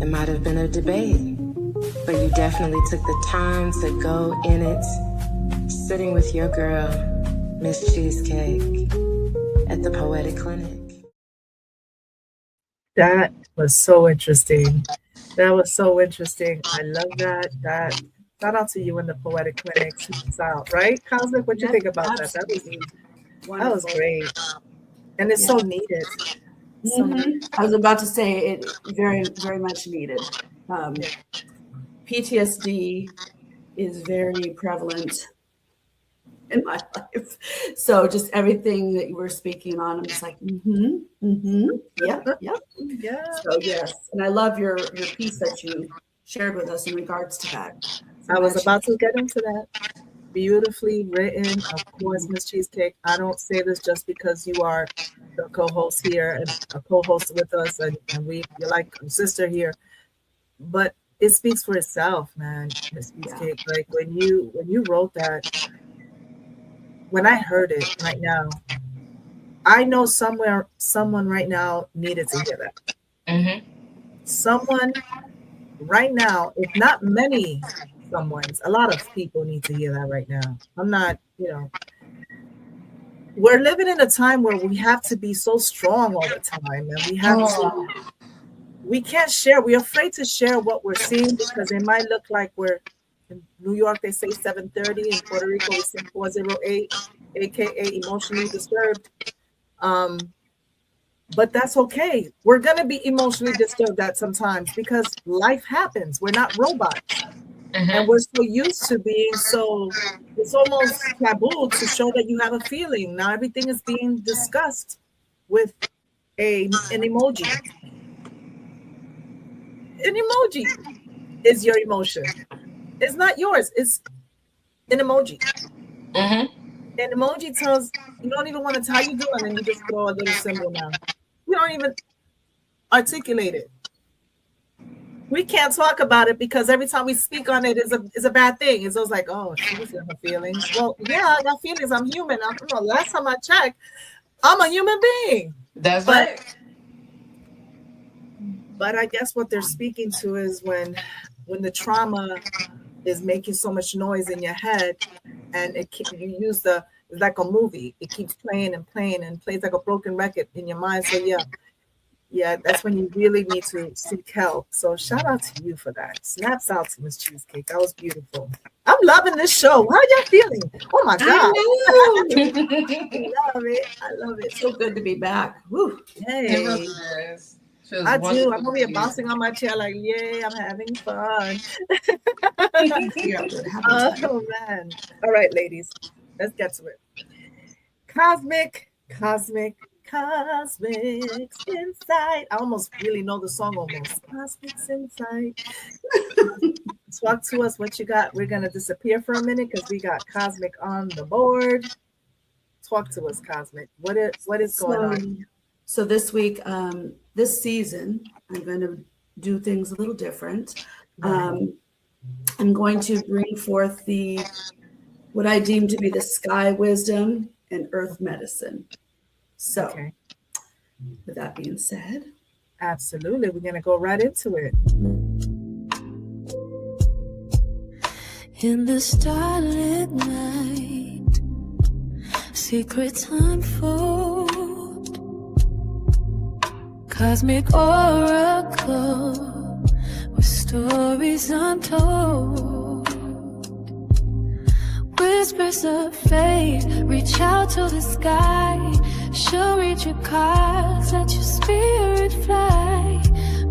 It might have been a debate, but you definitely took the time to go in it, sitting with your girl, Miss Cheesecake, at the Poetic Clinic. That was so interesting. That was so interesting. I love that. Shout out to you in the Poetic Clinic. It's out, right? Cosmic, what you think about that? That was great. And it's so needed. I was about to say it very, very much needed. PTSD is very prevalent in my life. So just everything that you were speaking on, I'm just like, yep. Yeah. So yes, and I love your piece that you shared with us in regards to that. So I was about to get into that. Beautifully written, of course, Miss Cheesecake. I don't say this just because you are the co-host here and a co-host with us, and you're like a sister here, but it speaks for itself, man. Miss Cheesecake, like when you wrote that, when I heard it right now, I know someone right now needed to hear that. Mm-hmm. Someone right now, if not many someone's, a lot of people need to hear that right now. I'm not, we're living in a time where we have to be so strong all the time, and we can't share. We're afraid to share what we're seeing because it might look like we're in New York. They say 7:30, in Puerto Rico we say 408, aka emotionally disturbed. But that's okay. We're gonna be emotionally disturbed at sometimes because life happens. We're not robots. And we're so used to being so, it's almost taboo to show that you have a feeling. Now everything is being discussed with an emoji. An emoji is your emotion. It's not yours. It's an emoji. An emoji tells, you don't even want to tell how you doing, and you just throw a little symbol now. You don't even articulate it. We can't talk about it because every time we speak on it is a bad thing. It's always like, oh, she's got her feelings. Well, yeah, I got feelings. I'm human. I don't know. Last time I checked, I'm a human being. That's right. But I guess what they're speaking to is when the trauma is making so much noise in your head, and you use it's like a movie. It keeps playing and playing and plays like a broken record in your mind. So yeah, that's when you really need to seek help. So shout out to you for that. Snaps out to Miss Cheesecake. That was beautiful. I'm loving this show. How y'all feeling? Oh my God. I love it. So good to be back. Woo. Hey. It really is. I do. I'm over here bouncing on my chair like, yay, I'm having fun. Oh man. All right, ladies. Let's get to it. Cosmic Insight. I almost really know the song almost. Cosmic Insight. Talk to us what you got. We're going to disappear for a minute because we got Cosmic on the board. Talk to us, Cosmic. What is going on? So this week, this season, I'm going to do things a little different. I'm going to bring forth what I deem to be the sky wisdom and earth medicine. So, with that being said, absolutely, we're going to go right into it. In the starlit night, secrets unfold. Cosmic oracle with stories untold. Whispers of fate, reach out to the sky. She'll read your cards, let your spirit fly.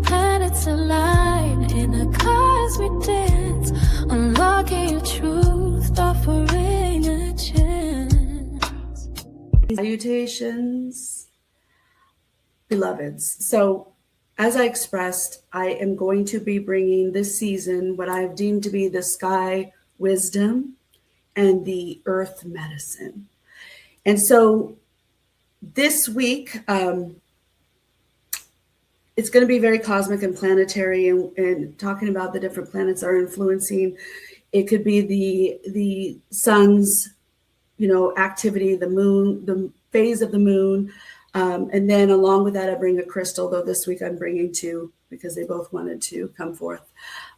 Planets align in a cosmic dance, unlocking your truth, offering a chance. Salutations, beloveds. So, as I expressed, I am going to be bringing this season what I have deemed to be the sky wisdom and the earth medicine. And so this week, it's going to be very cosmic and planetary, and talking about the different planets are influencing. It could be the sun's, activity, the moon, the phase of the moon. And then along with that, I bring a crystal, though this week I'm bringing two because they both wanted to come forth.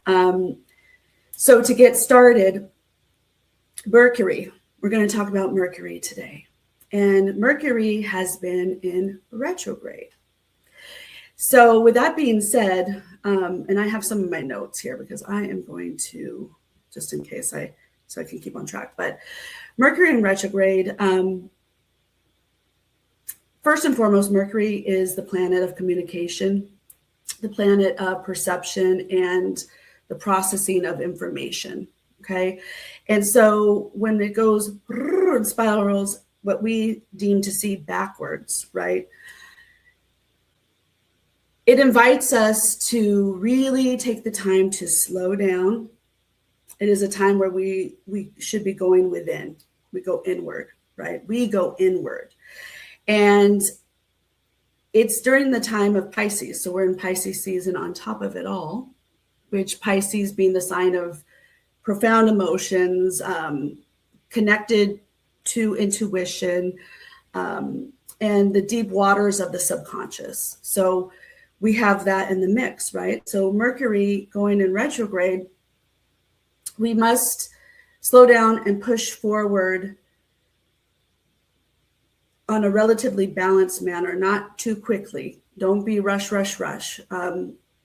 So to get started, Mercury, we're going to talk about Mercury today. And Mercury has been in retrograde. So with that being said, and I have some of my notes here because I am going to, just in case so I can keep on track, but Mercury in retrograde, first and foremost, Mercury is the planet of communication, the planet of perception, and the processing of information, okay? And so when it goes and spirals, what we deem to see backwards, right? It invites us to really take the time to slow down. It is a time where we should be going within. We go inward, right? We go inward. And it's during the time of Pisces. So we're in Pisces season on top of it all, which Pisces being the sign of profound emotions, connected to intuition, and the deep waters of the subconscious. So we have that in the mix, right? So Mercury going in retrograde, we must slow down and push forward on a relatively balanced manner, not too quickly. Don't be rush.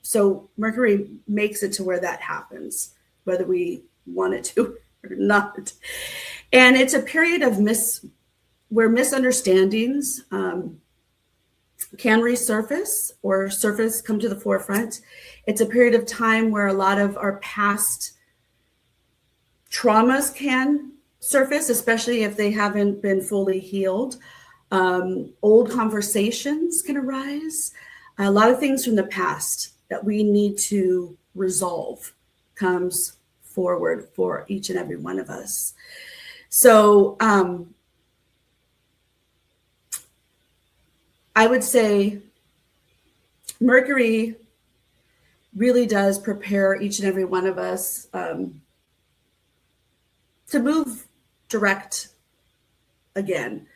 So Mercury makes it to where that happens, whether we want it to or not. And it's a period of where misunderstandings can resurface or come to the forefront. It's a period of time where a lot of our past traumas can surface, especially if they haven't been fully healed. Old conversations can arise. A lot of things from the past that we need to resolve comes forward for each and every one of us. So I would say Mercury really does prepare each and every one of us to move direct again.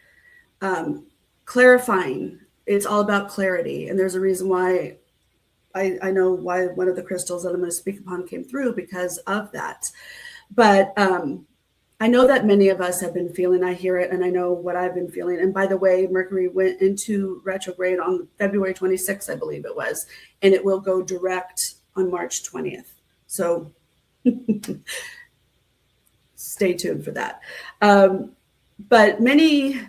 Clarifying, it's all about clarity. And there's a reason why I know why one of the crystals that I'm going to speak upon came through because of that. But I know that many of us have been feeling, I hear it, and I know what I've been feeling. And by the way, Mercury went into retrograde on February 26th, I believe it was, and it will go direct on March 20th. So stay tuned for that. But many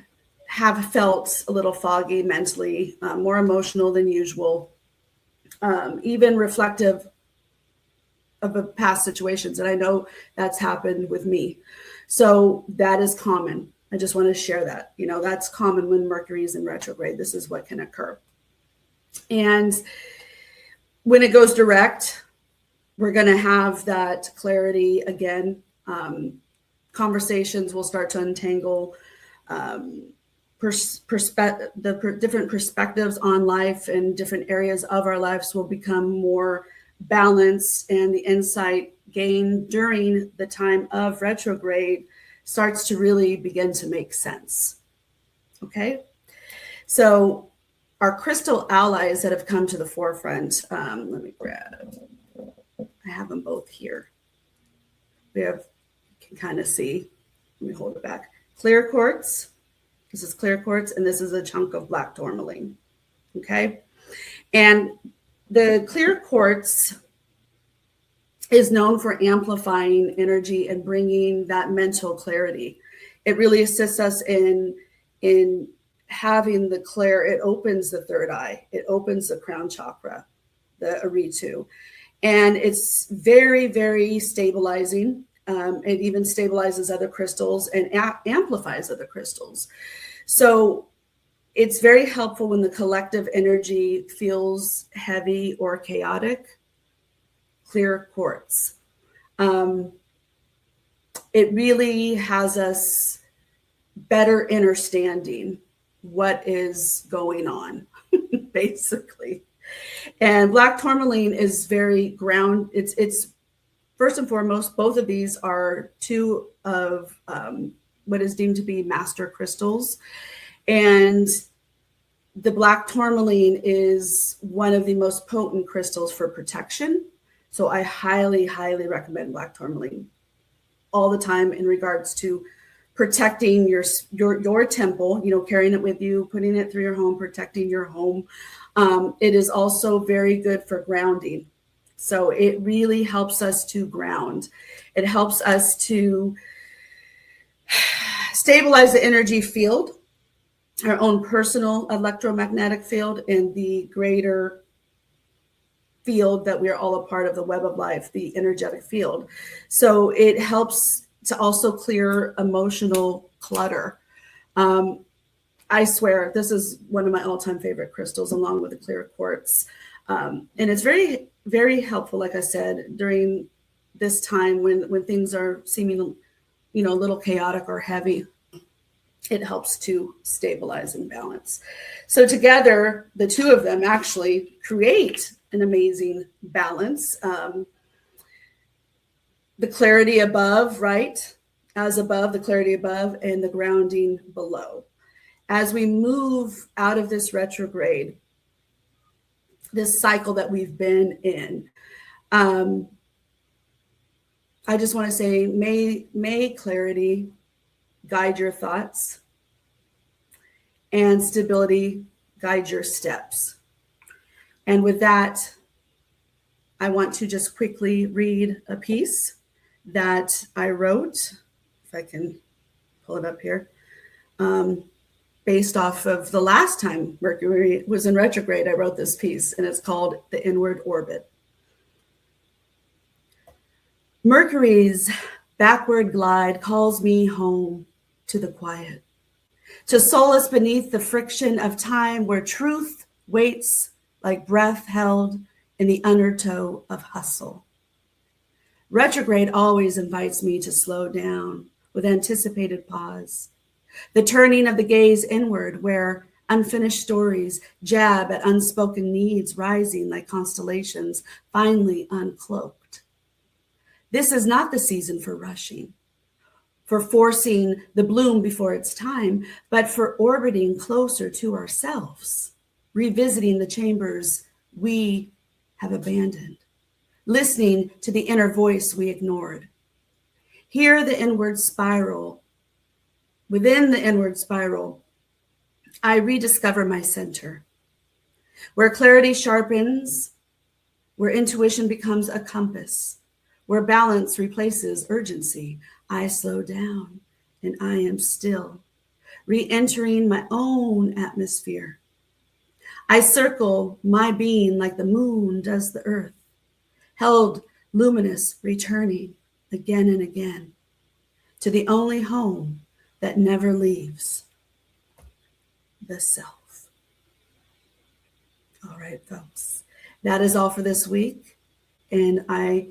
have felt a little foggy mentally, more emotional than usual, even reflective of past situations. And I know that's happened with me. So that is common. I just want to share that. That's common when Mercury is in retrograde. This is what can occur. And when it goes direct, we're going to have that clarity again. Conversations will start to untangle. The different perspectives on life and different areas of our lives will become more balanced, and the insight gained during the time of retrograde starts to really begin to make sense. Okay, so our crystal allies that have come to the forefront, let me grab, I have them both here. We have, you can kind of see, let me hold it back. Clear quartz. This is clear quartz, and this is a chunk of black tourmaline. Okay. And the clear quartz is known for amplifying energy and bringing that mental clarity. It really assists us in having the clear. It opens the third eye. It opens the crown chakra, the Aritu. And it's very, very stabilizing. It even stabilizes other crystals and amplifies other crystals. So it's very helpful when the collective energy feels heavy or chaotic. Clear quartz. It really has us better understanding what is going on, basically. And black tourmaline is very ground. It's first and foremost, both of these are two of what is deemed to be master crystals. And the black tourmaline is one of the most potent crystals for protection. So I highly, highly recommend black tourmaline all the time in regards to protecting your temple, carrying it with you, putting it through your home, protecting your home. It is also very good for grounding. So it really helps us to ground. It helps us to stabilize the energy field, our own personal electromagnetic field, and the greater field that we are all a part of, the web of life, the energetic field. So it helps to also clear emotional clutter. I swear, this is one of my all-time favorite crystals, along with the clear quartz. And it's very, very helpful, like I said, during this time when things are seeming, a little chaotic or heavy. It helps to stabilize and balance. So together, the two of them actually create an amazing balance. The clarity above, right? As above, the clarity above, and the grounding below. As we move out of this retrograde, this cycle that we've been in, I just want to say, may clarity guide your thoughts, and stability guide your steps. And with that, I want to just quickly read a piece that I wrote, if I can pull it up here, based off of the last time Mercury was in retrograde. I wrote this piece, and it's called The Inward Orbit. Mercury's backward glide calls me home to the quiet, to solace beneath the friction of time where truth waits like breath held in the undertow of hustle. Retrograde always invites me to slow down with anticipated pause, the turning of the gaze inward where unfinished stories jab at unspoken needs rising like constellations finally uncloaked. This is not the season for rushing, for forcing the bloom before its time, but for orbiting closer to ourselves, revisiting the chambers we have abandoned, listening to the inner voice we ignored. Here, the inward spiral. Within the inward spiral, I rediscover my center, where clarity sharpens, where intuition becomes a compass, where balance replaces urgency. I slow down and I am still, re-entering my own atmosphere. I circle my being like the moon does the earth, held luminous, returning again and again to the only home that never leaves, the self. All right, folks, that is all for this week. And I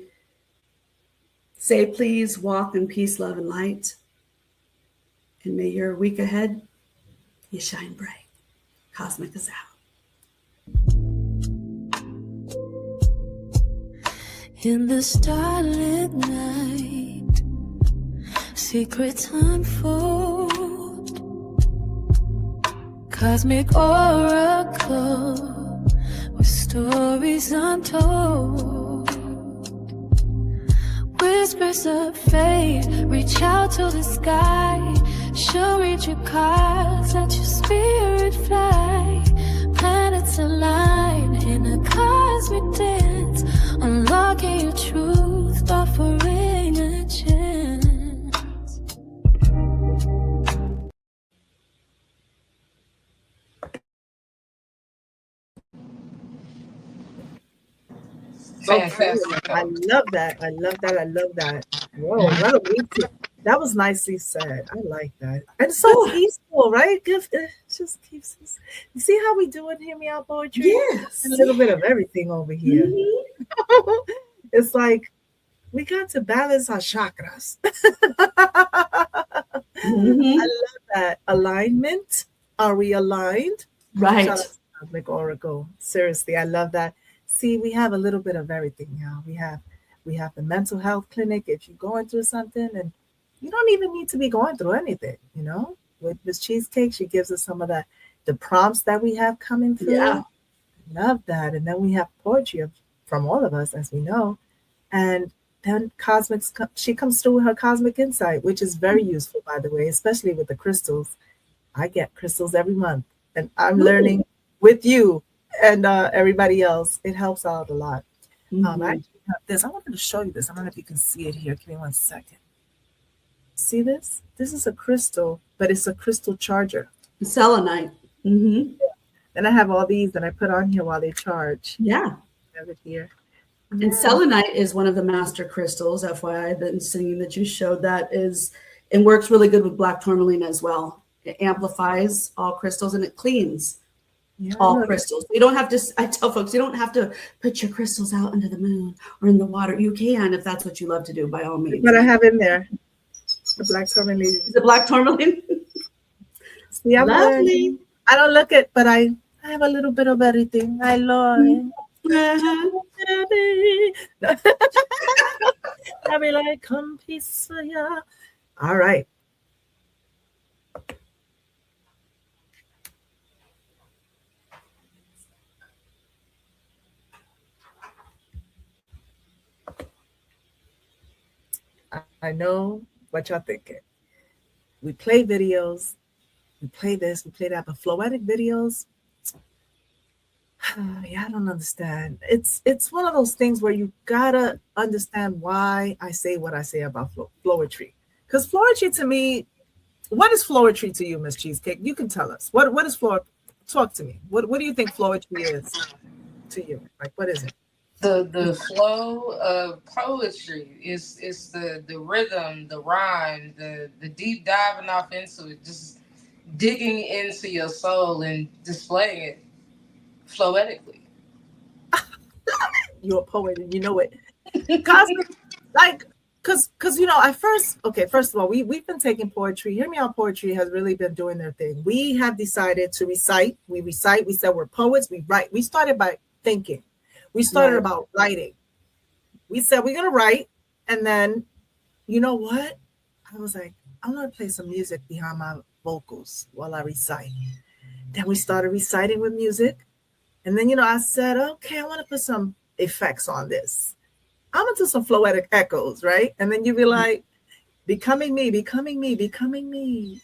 say, please walk in peace, love, and light. And may your week ahead, you shine bright. Cosmic is out. In the starlit night, secrets unfold. Cosmic oracle with stories untold. Whispers of fate reach out to the sky. She'll read your cards, let your spirit fly. Planets align in Okay, fantastic I though. love that. I love that. I love that. Whoa, what a week that was nicely said. I like that. And so Oh, peaceful, right? Just keeps us. You see how we do it? Hear me out poetry. A yes. little bit of everything over here. Mhm. It's like we got to balance our chakras. I Mhm. love that alignment. Are we aligned? Shout out Right. to Cosmic Oracle. Seriously, I love that. See, we have a little bit of everything now. We have the mental health clinic if you're going through something, and you don't even need to be going through anything, With Miss Cheesecake, she gives us some of the prompts that we have coming Yeah. through. Love that. And then we have poetry from all of us, as we know. And then she comes through with her cosmic insight, which is very useful, by the way, especially with the crystals. I get crystals every month, and I'm Ooh. learning with you and everybody else. It helps out a lot. I Mhm. actually have this. I wanted to show you this. I don't know if you can see it here. Give me 1 second. See this? This is a crystal, but it's a crystal charger. Selenite. Mhm. Then I have all these that I put on here while they charge. Yeah. I have it here. And Yeah. selenite is one of the master crystals, FYI, the singing that you showed that is and works really good with black tourmaline as well. It amplifies all crystals and it cleans Yeah, I all know. crystals. You don't have to, I tell folks, you don't have to put your crystals out under the moon or in the water. You can if that's what you love to do, by all means. But I have in there the black tourmaline. Is it black tourmaline? See, I'm Lovely. learning. I don't look it, but I have a little bit of everything. I learn. Uh-huh. I be like, come peace, yeah. All right. I know what y'all thinking. We play videos, we play this, we play that, but floetic videos, yeah, I don't understand. It's one of those things where you gotta understand why I say what I say about floetry. Because floetry to me, what is floetry to you, Miss Cheesecake? You can tell us. What is floetry? Talk to me. What do you think floetry is to you? Like, what is it? The flow of poetry is the rhythm, the rhyme, the deep diving off into it, just digging into your soul and displaying it floetically. You're a poet and you know it. Cosmic, like, cause first of all, we've been taking poetry. Hear Me Out Poetry has really been doing their thing. We have decided to recite. We recite. We said we're poets. We write. We started by thinking. We started about writing. We said we're gonna write, and then, you know what? I was like, I'm gonna play some music behind my vocals while I recite. Then we started reciting with music, and then I said, okay, I want to put some effects on this. I'm gonna do some floetic echoes, right? And then you be like, becoming me, becoming me, becoming me,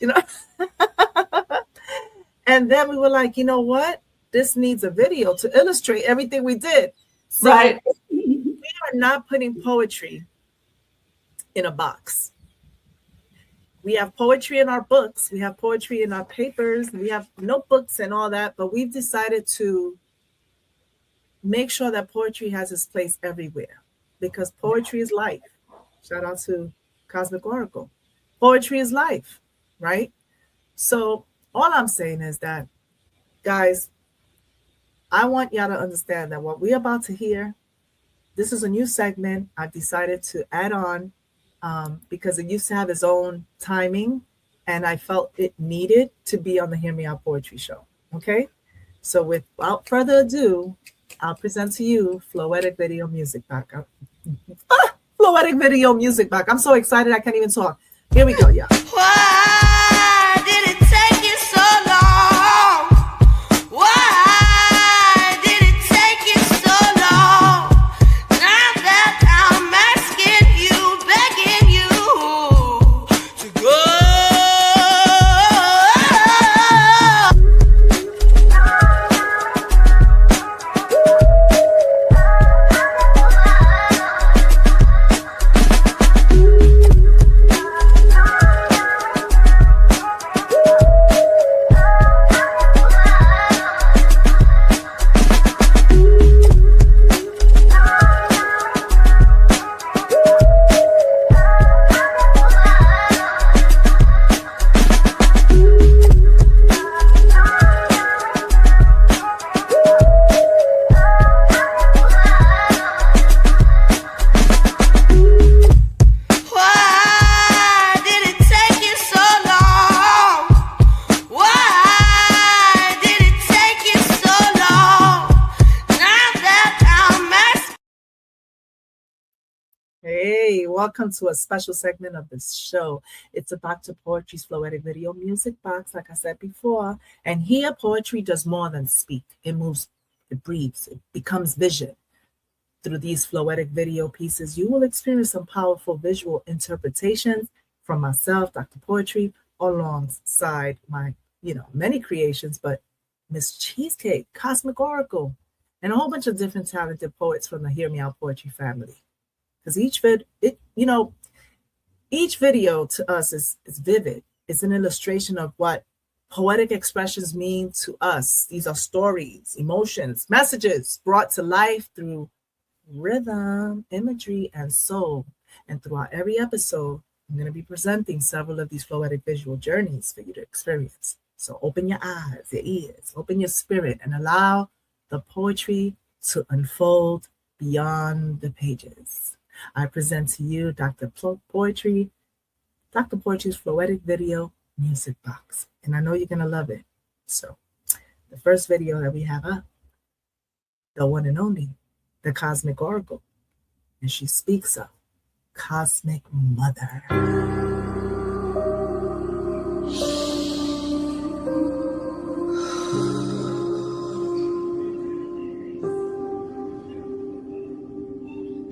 And then we were like, you know what? This needs a video to illustrate everything we did. So Right. we are not putting poetry in a box. We have poetry in our books. We have poetry in our papers. We have notebooks and all that. But we've decided to make sure that poetry has its place everywhere, because poetry is life. Shout out to Cosmic Oracle. Poetry is life, right? So all I'm saying is that, guys, I want y'all to understand that what we're about to hear, this is a new segment I've decided to add on because it used to have its own timing, and I felt it needed to be on the Hear Me Out Poetry Show. Okay? So without further ado, I'll present to you Floetic Video Music Back. Floetic Video Music Back. I'm so excited I can't even talk. Here we go, y'all. Why did it take you so long? Why did it take you so long? Now that I'm asking you, begging you to go. Hey, welcome to a special segment of this show. It's a Dr. Poetry's Floetic Video Music Box, like I said before. And here, poetry does more than speak. It moves, it breathes, it becomes vision. Through these floetic video pieces, you will experience some powerful visual interpretations from myself, Dr. Poetry, alongside my, many creations, but Miss Cheesecake, Cosmic Oracle, and a whole bunch of different talented poets from the Hear Me Out Poetry family. Because each video to us is vivid. It's an illustration of what poetic expressions mean to us. These are stories, emotions, messages brought to life through rhythm, imagery, and soul. And throughout every episode, I'm going to be presenting several of these floetic visual journeys for you to experience. So open your eyes, your ears, open your spirit, and allow the poetry to unfold beyond the pages. I present to you Dr. Poetry's Floetic Video Music Box. And I know you're going to love it. So the first video that we have up, the one and only, the Cosmic Oracle. And she speaks of Cosmic Mother.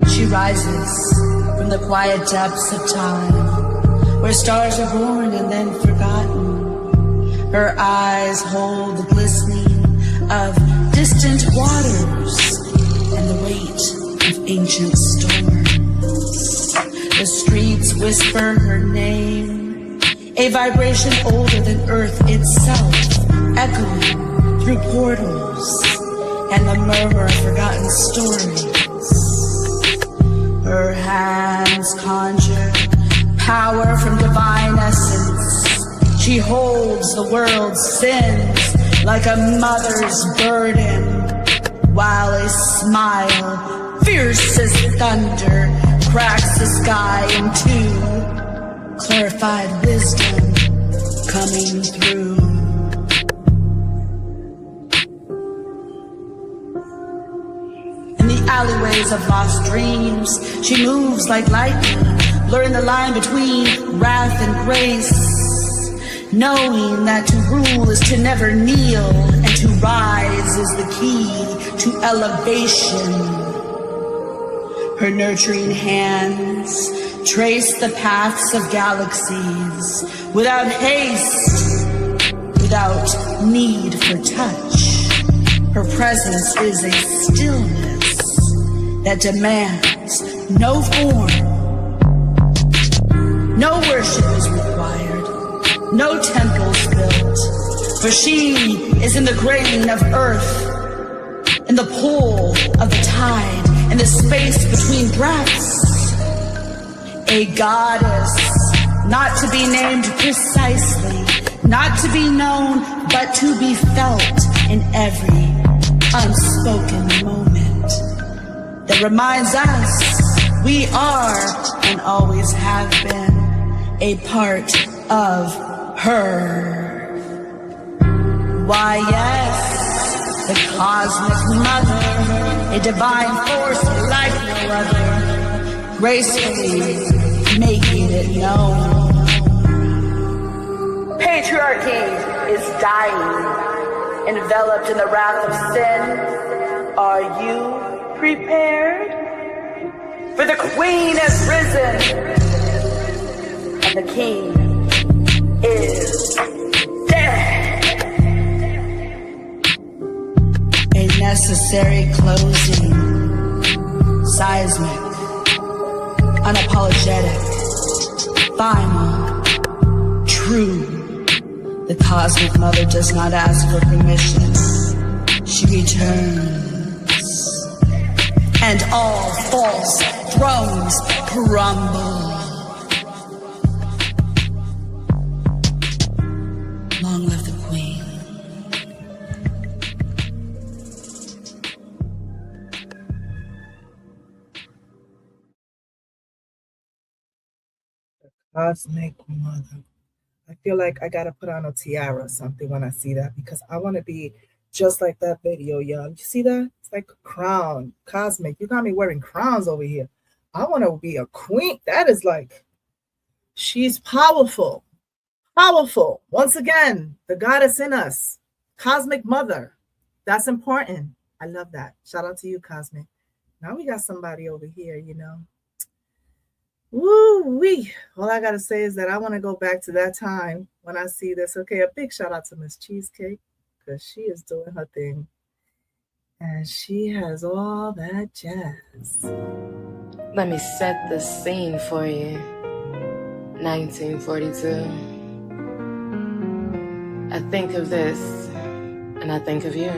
She rises from the quiet depths of time, where stars are born and then forgotten. Her eyes hold the glistening of distant waters and the weight of ancient storms. The streets whisper her name, a vibration older than Earth itself, echoing through portals and the murmur of forgotten stories. Her hands conjure power from divine essence. She holds the world's sins like a mother's burden, while a smile, fierce as thunder, cracks the sky in two, clarified wisdom coming through. Alleyways of lost dreams, she moves like lightning, blurring the line between wrath and grace, knowing that to rule is to never kneel, and to rise is the key to elevation. Her nurturing hands trace the paths of galaxies without haste, without need for touch. Her presence is a stillness that demands no form. No worship is required, no temples built, for she is in the grain of earth, in the pull of the tide, in the space between breaths. A goddess, not to be named precisely, not to be known, but to be felt in every unspoken moment. That reminds us we are and always have been a part of her. Why, yes, the Cosmic Mother, a divine force like no other, gracefully making it known. Patriarchy is dying, enveloped in the wrath of sin. Are you prepared? For the queen has risen, and the king is dead. A necessary closing, seismic, unapologetic, final, true. The Cosmic Mother does not ask for permission. She returns. And all false thrones crumble. Long live the Queen. Cosmic Mother. I feel like I gotta put on a tiara or something when I see that, because I want to be just like that video, y'all. You see that? It's like a crown. Cosmic. You got me wearing crowns over here. I want to be a queen. That is like, she's powerful. Powerful. Once again, the goddess in us. Cosmic mother. That's important. I love that. Shout out to you, Cosmic. Now we got somebody over here, you know. Woo-wee. All I got to say is that I want to go back to that time when I see this. Okay, a big shout out to Miss CHEEZCAKE because she is doing her thing. And she has all that jazz. Let me set the scene for you. 1942. I think of this, and I think of you.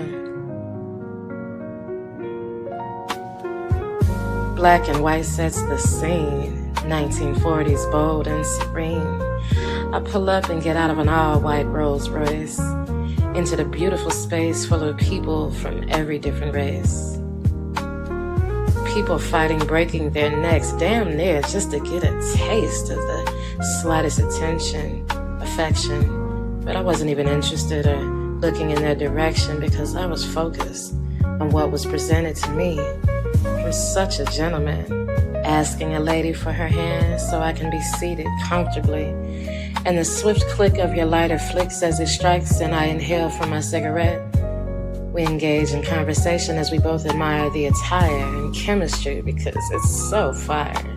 Black and white sets the scene. 1940s, bold and serene. I pull up and get out of an all-white Rolls Royce into the beautiful space full of people from every different race. People fighting, breaking their necks, damn near just to get a taste of the slightest attention, affection. But I wasn't even interested or looking in their direction because I was focused on what was presented to me from such a gentleman, asking a lady for her hand so I can be seated comfortably. And the swift click of your lighter flicks as it strikes and I inhale from my cigarette. We engage in conversation as we both admire the attire and chemistry because it's so fire.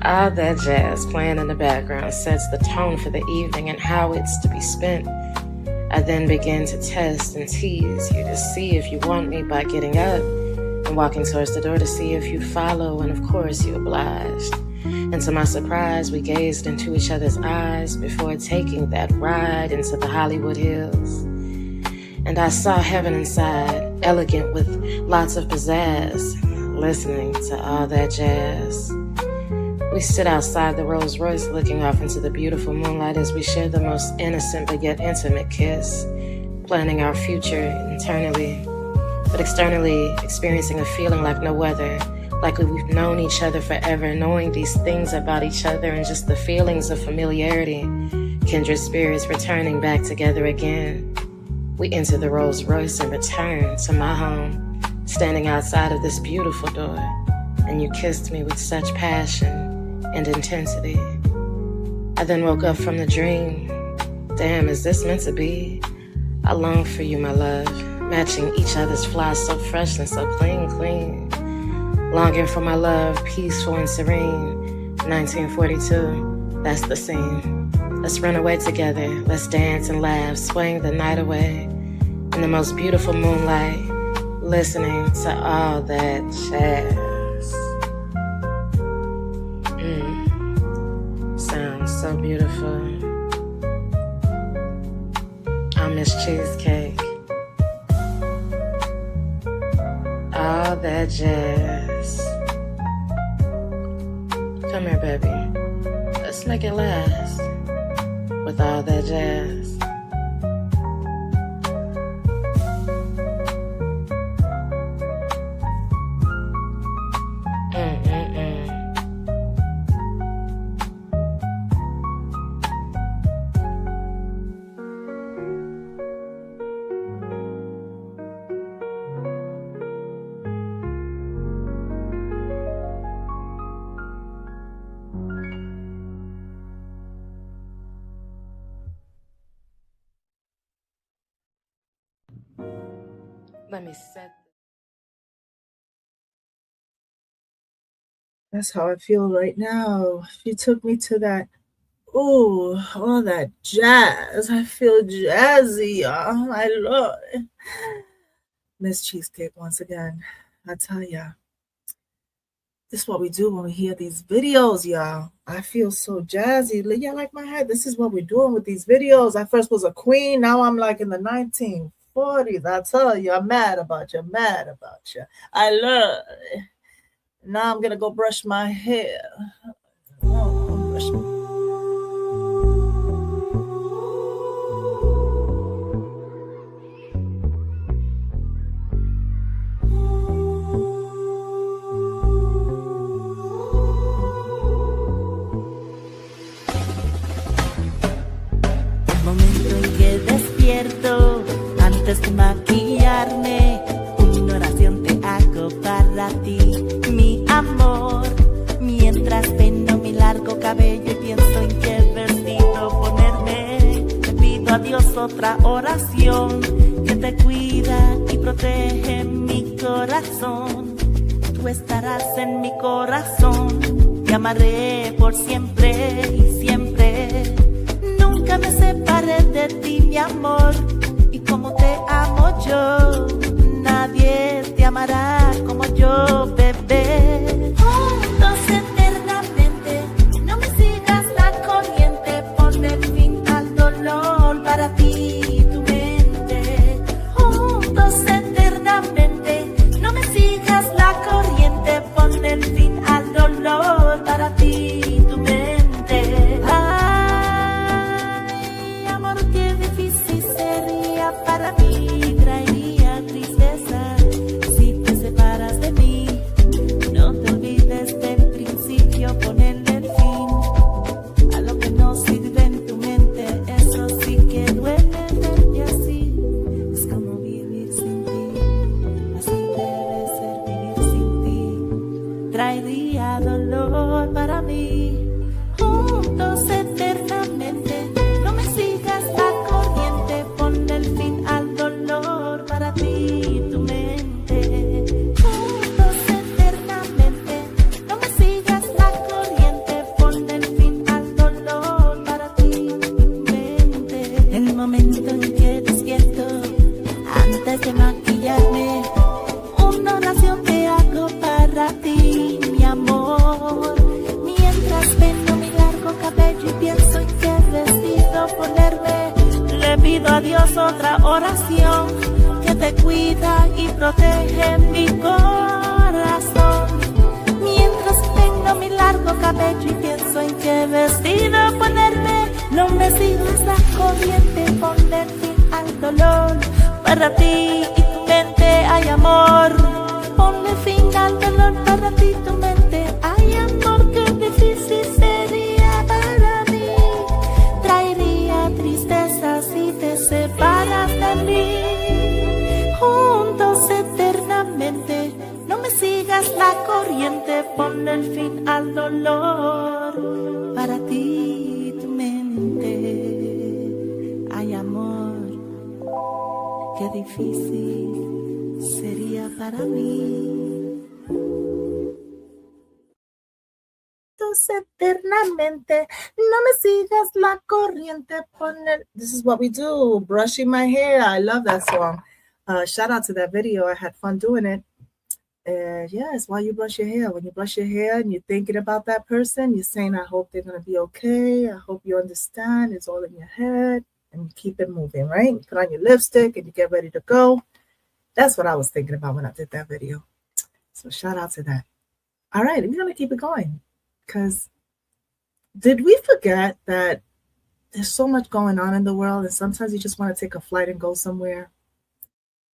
All that jazz playing in the background sets the tone for the evening and how it's to be spent. I then begin to test and tease you to see if you want me by getting up and walking towards the door to see if you follow, and of course you obliged. And to my surprise, we gazed into each other's eyes before taking that ride into the Hollywood Hills. And I saw heaven inside, elegant with lots of pizzazz, listening to all that jazz. We sit outside the Rolls Royce looking off into the beautiful moonlight as we share the most innocent but yet intimate kiss, planning our future internally, but externally experiencing a feeling like no other, like we've known each other forever, knowing these things about each other and just the feelings of familiarity, kindred spirits returning back together again. We enter the Rolls Royce and return to my home, standing outside of this beautiful door, and you kissed me with such passion and intensity. I then woke up from the dream. Damn, is this meant to be? I long for you, my love, matching each other's flies so fresh and so clean. Longing for my love, peaceful and serene. 1942, that's the scene. Let's run away together, let's dance and laugh, swaying the night away in the most beautiful moonlight, listening to all that jazz. Sounds so beautiful. I miss CHEEZCAKE. All that jazz. Come here, baby. Let's make it last with all that jazz. Let me set. That's how I feel right now. If you took me to that, ooh, all that jazz. I feel jazzy, y'all. I love it. Miss CHEEZCAKE once again. I tell ya, this is what we do when we hear these videos, y'all. I feel so jazzy. Yeah, like my head. This is what we're doing with these videos. I first was a queen. Now I'm like in the 1940s. I tell you, I'm mad about you. I love it. Now I'm going to go brush my hair. Oh, brush my Momento en que despierto, antes de maquillarme, una oración te hago para ti, mi amor. otra oración que te cuida y protege mi corazón. Tú estarás en mi corazón, te amaré por siempre y siempre. Nunca me separé de ti, mi amor, y como te amo yo, nadie te amará como yo, bebé. Juntos eternamente, no me sigas la corriente, ponle fin al dolor para ti y tu mente. Juntos eternamente, no me sigas la corriente, ponle fin al dolor para ti y tu mente. Ay, amor, qué difícil sería para mí, traería tristeza si te separas de mí. No te olvides del principio, ponerle el fin a lo que no sirve en tu mente. Eso sí que duele verte así. Es como vivir sin ti, así debe ser vivir sin ti. Traería dolor para mí. Juntos eternamente, no me sigas la corriente, ponle el fin al dolor para ti y tu mente. Juntos eternamente, no me sigas la corriente, ponle el fin al dolor para ti y tu mente. El momento en que despierto, antes de maquillarme, una oración te hago para ti, mi amor. Mientras peino mi largo cabello y pienso en qué vestido ponerme, le pido a Dios otra oración que te cuida y protege mi corazón. Mientras peino mi largo cabello y pienso en qué vestido ponerme, no me sigas la corriente, ponle fin al dolor para ti y tu mente. Ay, amor, ponle fin al dolor para ti y tu mente. Ay, amor, qué difícil sería para mí. Traería tristeza si te separas de mí. Juntos eternamente, no me sigas la corriente, ponle el fin al dolor para ti y tu mente. Ay, amor, qué difícil sería para mí. Eternamente, no me sigas la corriente, poner. This is what we do, brushing my hair. I love that song. Shout out to that video. I had fun doing it. Yes, while you brush your hair. When you brush your hair and you're thinking about that person, you're saying, I hope they're going to be okay. I hope you understand. It's all in your head. And you keep it moving, right? You put on your lipstick and you get ready to go. That's what I was thinking about when I did that video. So shout out to that. All right, we're going to keep it going. Because did we forget that there's so much going on in the world and sometimes you just want to take a flight and go somewhere?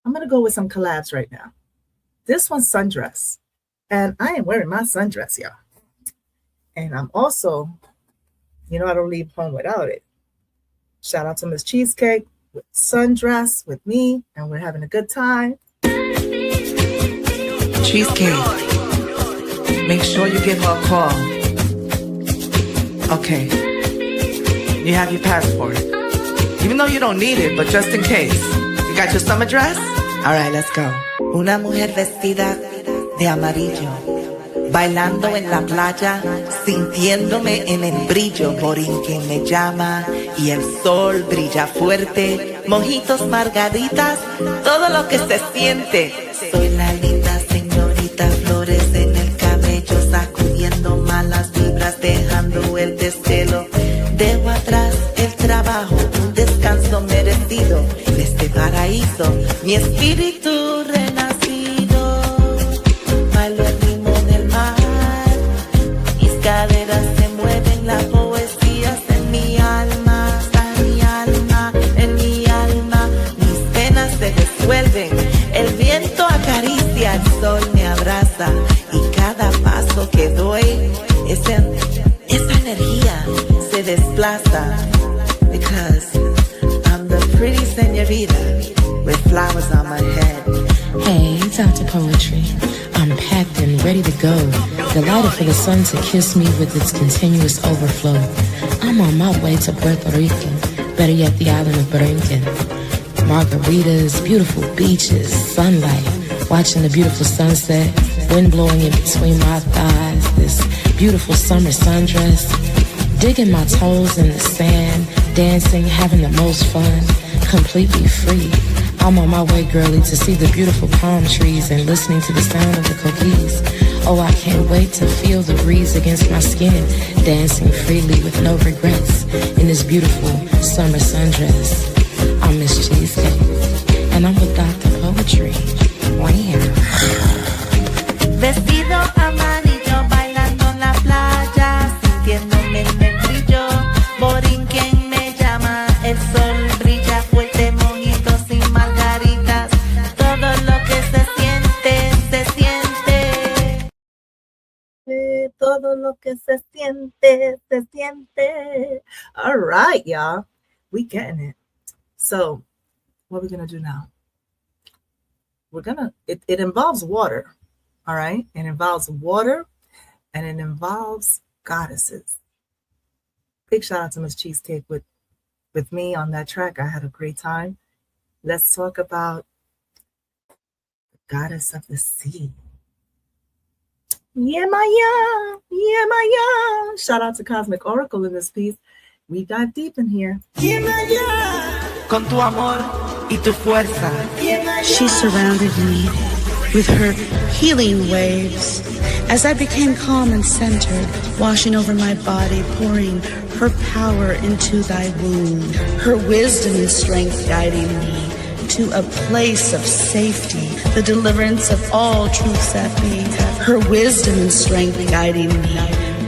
I'm going to go with some collabs right now. This one's sundress. And I am wearing my sundress, y'all. And I'm also, I don't leave home without it. Shout out to Miss CHEEZCAKE with sundress with me. And we're having a good time. CHEEZCAKE. Make sure you give her a call. Okay. You have your passport. Even though you don't need it, but just in case. You got your summer dress? All right, let's go. Una mujer vestida de amarillo, bailando en la playa, sintiéndome en el brillo, Borinquen me llama y el sol brilla fuerte, mojitos, margaritas, todo lo que se siente. Soy la linda señorita, flores en el cabello, sacudiendo malas vibras, dejando el desvelo. Dejo atrás el trabajo, un descanso merecido en este paraíso, mi espíritu renacido. Bailo el ritmo del mar, mis caderas se mueven, la poesía está en mi alma, en mi alma, mis penas se disuelven, el viento acaricia, el sol me abraza y cada paso que doy, esa energía se desplaza, because I'm the pretty señorita with flowers on my head. Hey, it's Dr. Poetry. I'm packed and ready to go, delighted for the sun to kiss me with its continuous overflow. I'm on my way to Puerto Rico, better yet, the island of Brinken. Margaritas, beautiful beaches, sunlight, watching the beautiful sunset, wind blowing in between my thighs, this beautiful summer sundress, digging my toes in the sand, dancing, having the most fun, completely free. I'm on my way, girlie, to see the beautiful palm trees and listening to the sound of the coquilles. Oh, I can't wait to feel the breeze against my skin, dancing freely with no regrets in this beautiful summer sundress. I'm Miss Cheesecake, and I'm with Dr. Poetry. Wow. Vestido amarillo, bailando en la playa, sintiéndome en el brillo. Borinquen me llama, el sol brilla fuerte, mojitos y margaritas. Todo lo que se siente, se siente. Todo lo que se siente, se siente. All right, y'all. We getting it. So what are we going to do now? It involves water. All right. It involves water and it involves goddesses. Big shout out to Miss Cheesecake with me on that track. I had a great time. Let's talk about the goddess of the sea. Yeah, Maya. Yeah, Maya. Shout out to Cosmic Oracle in this piece. We dive deep in here. Yeah, Maya. Con tu amor y tu fuerza. She surrounded me with her healing waves as I became calm and centered, washing over my body, pouring her power into thy womb, her wisdom and strength guiding me to a place of safety, the deliverance of all truths that be, her wisdom and strength guiding me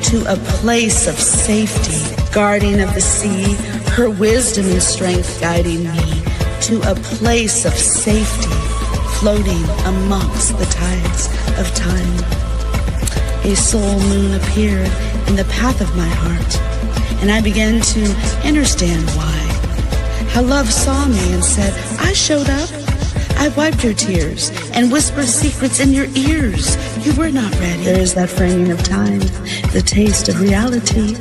to a place of safety, guardian of the sea, her wisdom and strength guiding me to a place of safety, floating amongst the tides of time. A soul moon appeared in the path of my heart, and I began to understand why. How love saw me and said, I showed up. I wiped your tears and whispered secrets in your ears. You were not ready. There is that framing of time, the taste of reality,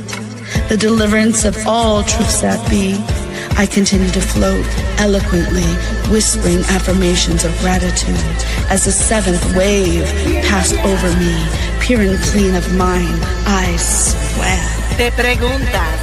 the deliverance of all truths that be. I continue to float eloquently, whispering affirmations of gratitude as the seventh wave passed over me, pure and clean of mind. I swear. Te preguntas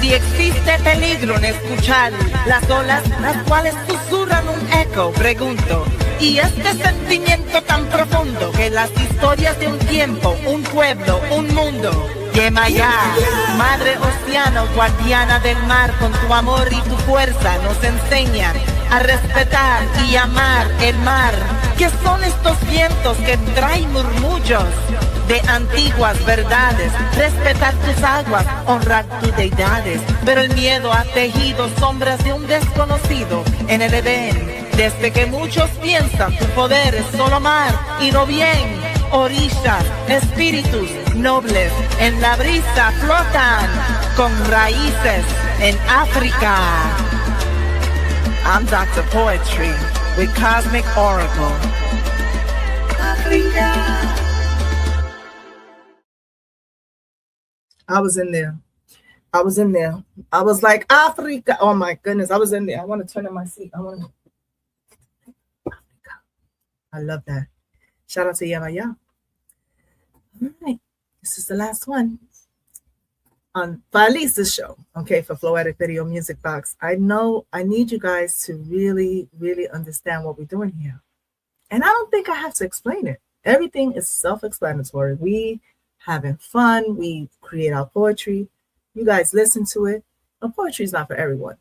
si existe peligro en escuchar las olas, las cuales susurran un eco. Pregunto, y este sentimiento tan profundo que las historias de un tiempo, un pueblo, un mundo. Yemayá, madre océano, guardiana del mar, con tu amor y tu fuerza nos enseñan a respetar y amar el mar. ¿Qué son estos vientos que traen murmullos de antiguas verdades? Respetar tus aguas, honrar tus deidades. Pero el miedo ha tejido sombras de un desconocido en el Edén. Desde que muchos piensan tu poder es solo mar y no bien. Orillas, espíritus nobles en la brisa flotan con raíces en África. I'm Dr. Poetry with Cosmic Oracle. Africa. I was in there. I was like, Africa. Oh my goodness. I was in there. I want to turn in my seat. Africa. I love that. Shout out to Yamaya. All right. This is the last one on for at least this show. Okay, for Poetic Video Music Box. I know I need you guys to really, really understand what we're doing here. And I don't think I have to explain it. Everything is self-explanatory. We having fun. We create our poetry. You guys listen to it. Now, poetry is not for everyone.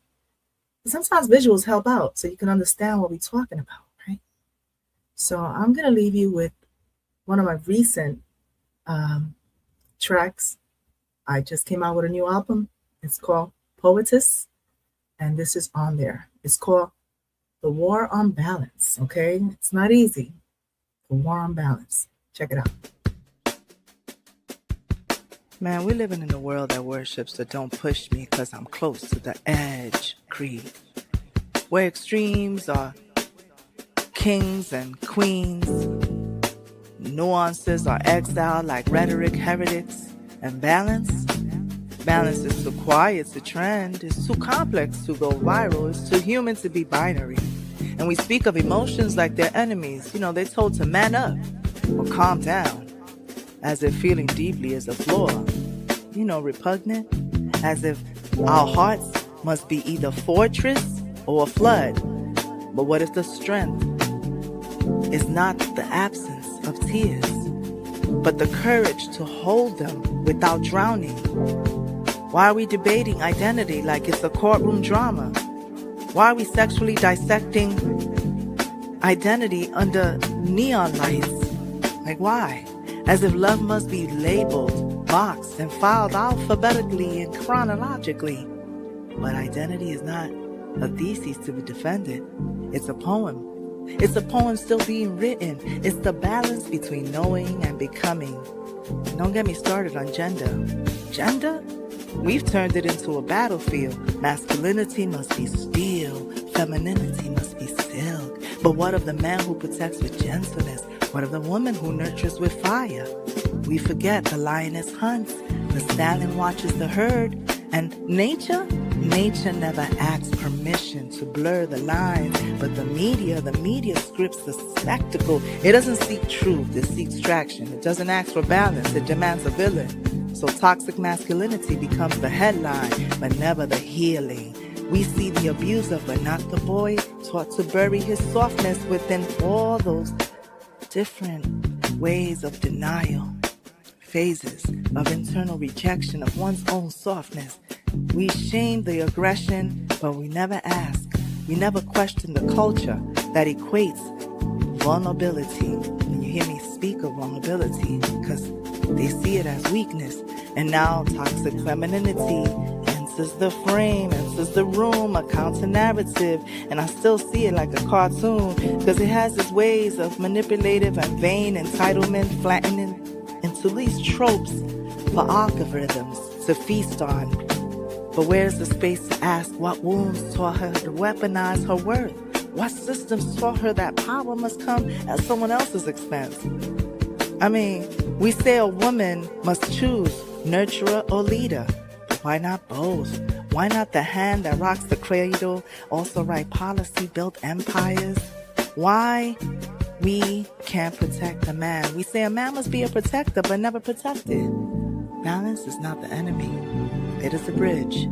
Sometimes visuals help out so you can understand what we're talking about, right? So I'm going to leave you with one of my recent tracks. I just came out with a new album. It's called Poetic, and this is on there. It's called The War on Balance, okay? It's not easy. The War on Balance. Check it out. Man, we're living in a world that worships the don't push me because I'm close to the edge creed, where extremes are kings and queens, nuances are exiled like rhetoric heretics, and balance, Balance is too quiet, it's a trend. It's too complex to go viral. It's too human to be binary. And we speak of emotions like they're enemies. They're told to man up or calm down, as if feeling deeply is a flaw. Repugnant, as if our hearts must be either fortress or a flood. But what if the strength is not the absence of tears, but the courage to hold them without drowning? Why are we debating identity like it's a courtroom drama? Why are we sexually dissecting identity under neon lights? Like why? As if love must be labeled, boxed, and filed alphabetically and chronologically. But identity is not a thesis to be defended. It's a poem. It's a poem still being written. It's the balance between knowing and becoming. And don't get me started on gender. Gender? We've turned it into a battlefield. Masculinity must be steel. Femininity must be silk. But what of the man who protects with gentleness? What of the woman who nurtures with fire? We forget the lioness hunts. The stallion watches the herd. And nature never asks permission to blur the lines. But the media scripts the spectacle. It doesn't seek truth, it seeks traction. It doesn't ask for balance, it demands a villain. So toxic masculinity becomes the headline, but never the healing. We see the abuser, but not the boy, taught to bury his softness within all those different ways of denial. Phases of internal rejection of one's own softness. We shame the aggression, but we never ask. We never question the culture that equates vulnerability. When you hear me speak of vulnerability, because they see it as weakness. And now toxic femininity enters the frame, enters the room, a counter narrative. And I still see it like a cartoon, because it has its ways of manipulative and vain entitlement, flattening into these tropes for algorithms to feast on. But where's the space to ask what wounds taught her to weaponize her worth? What systems taught her that power must come at someone else's expense? I mean, we say a woman must choose nurturer or leader. Why not both? Why not the hand that rocks the cradle also write policy, build empires? Why we can't protect a man? We say a man must be a protector, but never protected. Balance is not the enemy. It is the bridge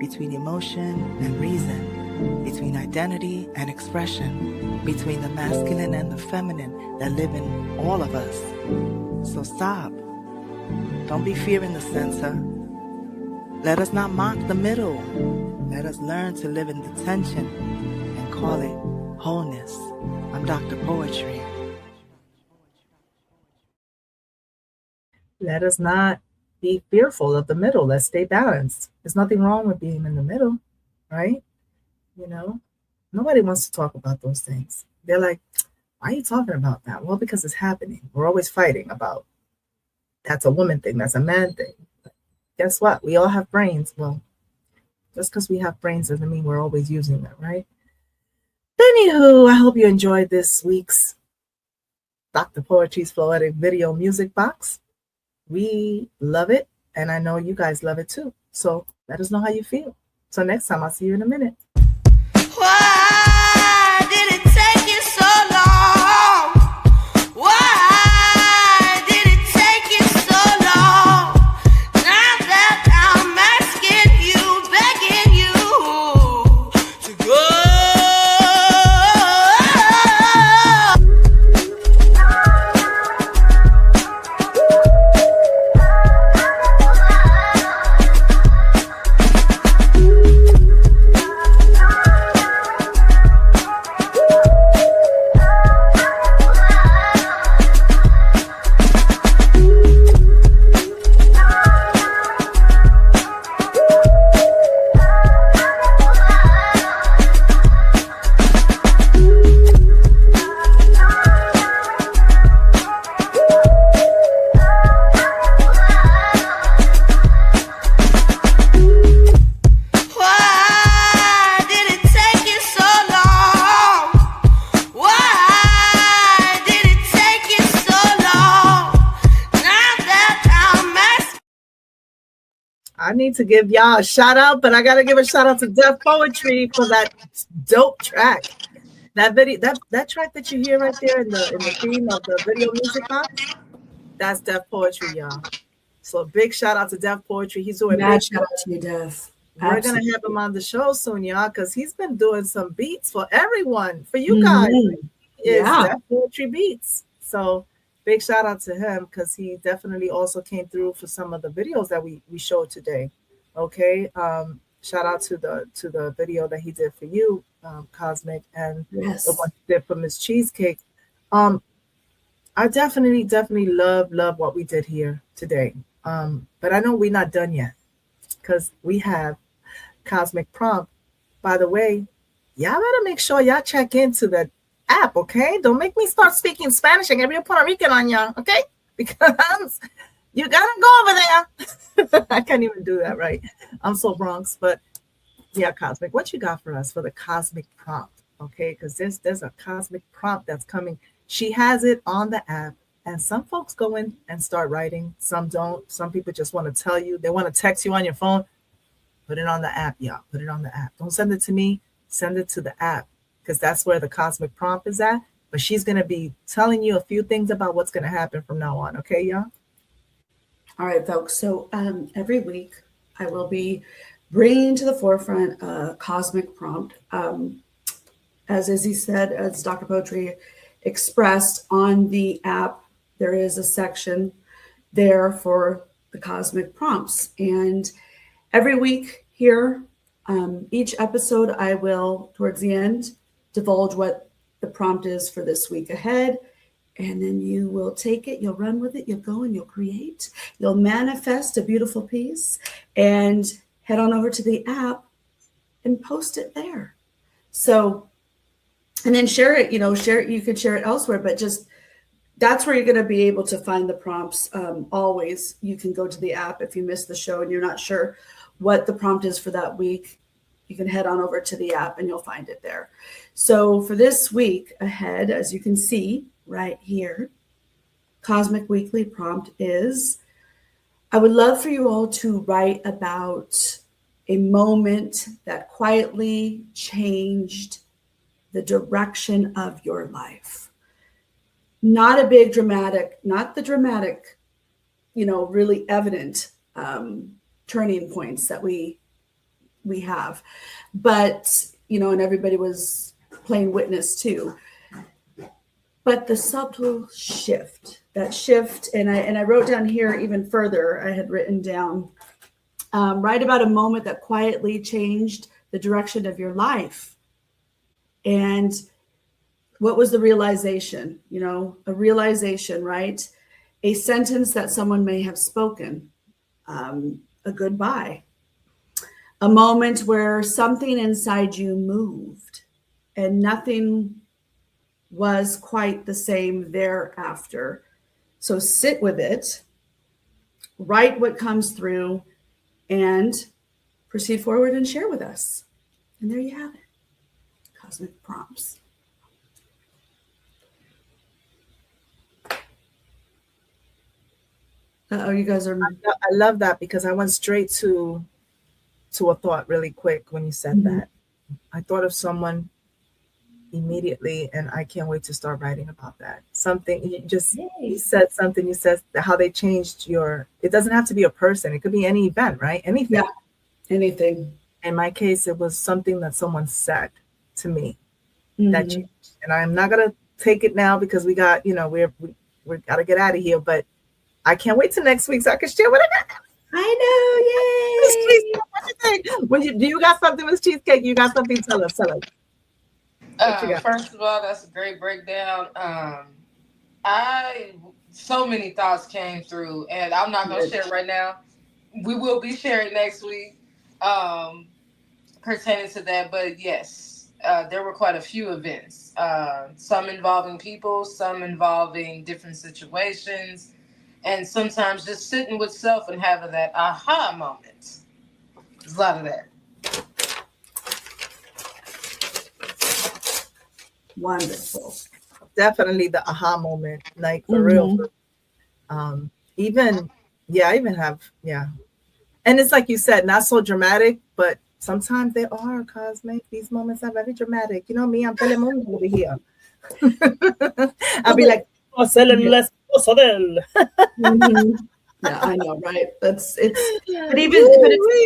between emotion and reason, between identity and expression, between the masculine and the feminine that live in all of us. So stop. Don't be fearing the center. Let us not mock the middle. Let us learn to live in the tension and call it wholeness. I'm Dr. Poetry. Let us not be fearful of the middle. Let's stay balanced. There's nothing wrong with being in the middle, right? Nobody wants to talk about those things. They're like, why are you talking about that? Well, because it's happening. We're always fighting about that's a woman thing, that's a man thing. But guess what? We all have brains. Well, just because we have brains doesn't mean we're always using them, right? Anywho, I hope you enjoyed this week's Dr. Poetry's Poetic Video Music Box. We love it, and I know you guys love it too. So let us know how you feel. So next time, I'll see you in a minute. Why did it take you so long? Why did it take you so long? Now that I'm asking you, begging you to go. I need to give y'all a shout out, but I gotta give a shout out to Def Poetry for that dope track. That video, that track that you hear right there in the theme of the video music box, that's Def Poetry, y'all. So a big shout out to Def Poetry. He's doing Mad big. shout out to you, Dev. We're gonna have him on the show soon, y'all, because he's been doing some beats for everyone, for you guys. It's Def Poetry Beats. So big shout out to him because he definitely also came through for some of the videos that we showed today. Okay. Shout out to the video that he did for you, Cosmic, and the one he did for Miss Cheesecake. I definitely love what we did here today. But I know we're not done yet because we have Cosmic Prompt. By the way, y'all better make sure y'all check into the app, okay? Don't make me start speaking Spanish and get real Puerto Rican on y'all, okay? Because you gotta go over there. I can't even do that right. I'm so Bronx, but yeah, Cosmic, what you got for us for the Cosmic Prompt, okay? Because there's a Cosmic Prompt that's coming. She has it on the app, and some folks go in and start writing. Some don't. Some people just want to tell you. They want to text you on your phone. Put it on the app, y'all. Put it on the app. Don't send it to me. Send it to the app because that's where the Cosmic Prompt is at. But she's going to be telling you a few things about what's going to happen from now on. Okay, y'all? All right, folks. So every week I will be bringing to the forefront a Cosmic Prompt. As Izzy said, as Dr. Poetry expressed on the app, there is a section there for the Cosmic Prompts. And every week here, each episode, I will, towards the end, divulge what the prompt is for this week ahead. And then you will take it, you'll run with it, you'll go and you'll create, you'll manifest a beautiful piece and head on over to the app and post it there. So, and then share it, share it, you could share it elsewhere, but just that's where you're going to be able to find the prompts. Always, you can go to the app if you missed the show and you're not sure what the prompt is for that week. You can head on over to the app and you'll find it there. So for this week ahead, as you can see right here, Cosmic Weekly prompt is, I would love for you all to write about a moment that quietly changed the direction of your life. Not a big dramatic, not the dramatic, really evident turning points that we have, but, and everybody was playing witness to, but the subtle shift, and I wrote down here even further, I had written down, write about a moment that quietly changed the direction of your life. And what was the realization? A realization, right? A sentence that someone may have spoken, a goodbye, a moment where something inside you moved and nothing was quite the same thereafter. So sit with it, write what comes through, and proceed forward and share with us. And there you have it. Cosmic Prompts. You guys are. I love that because I went straight to a thought really quick when you said that. I thought of someone immediately, and I can't wait to start writing about that. Something you said something. You said how they changed your. It doesn't have to be a person. It could be any event, right? Anything. Yeah. Anything. In my case, it was something that someone said to me that changed. And I'm not gonna take it now because we got, we gotta get out of here. But I can't wait till next week so I can share what I got. I know, yay! What you think? Do you got something with Cheesecake? You got something? Tell us. First of all, that's a great breakdown. So many thoughts came through, and I'm not gonna share right now. We will be sharing next week pertaining to that. But yes, there were quite a few events. Some involving people, some involving different situations. And sometimes just sitting with self and having that aha moment. There's a lot of that. Wonderful. Definitely the aha moment, like for real. I even have, And it's like you said, not so dramatic, but sometimes they are, Cosmic. These moments are very dramatic. You know me, I'm Telemundo over here. I'll be like, oh, selling less. Mhm. Yeah, I know, right? But it's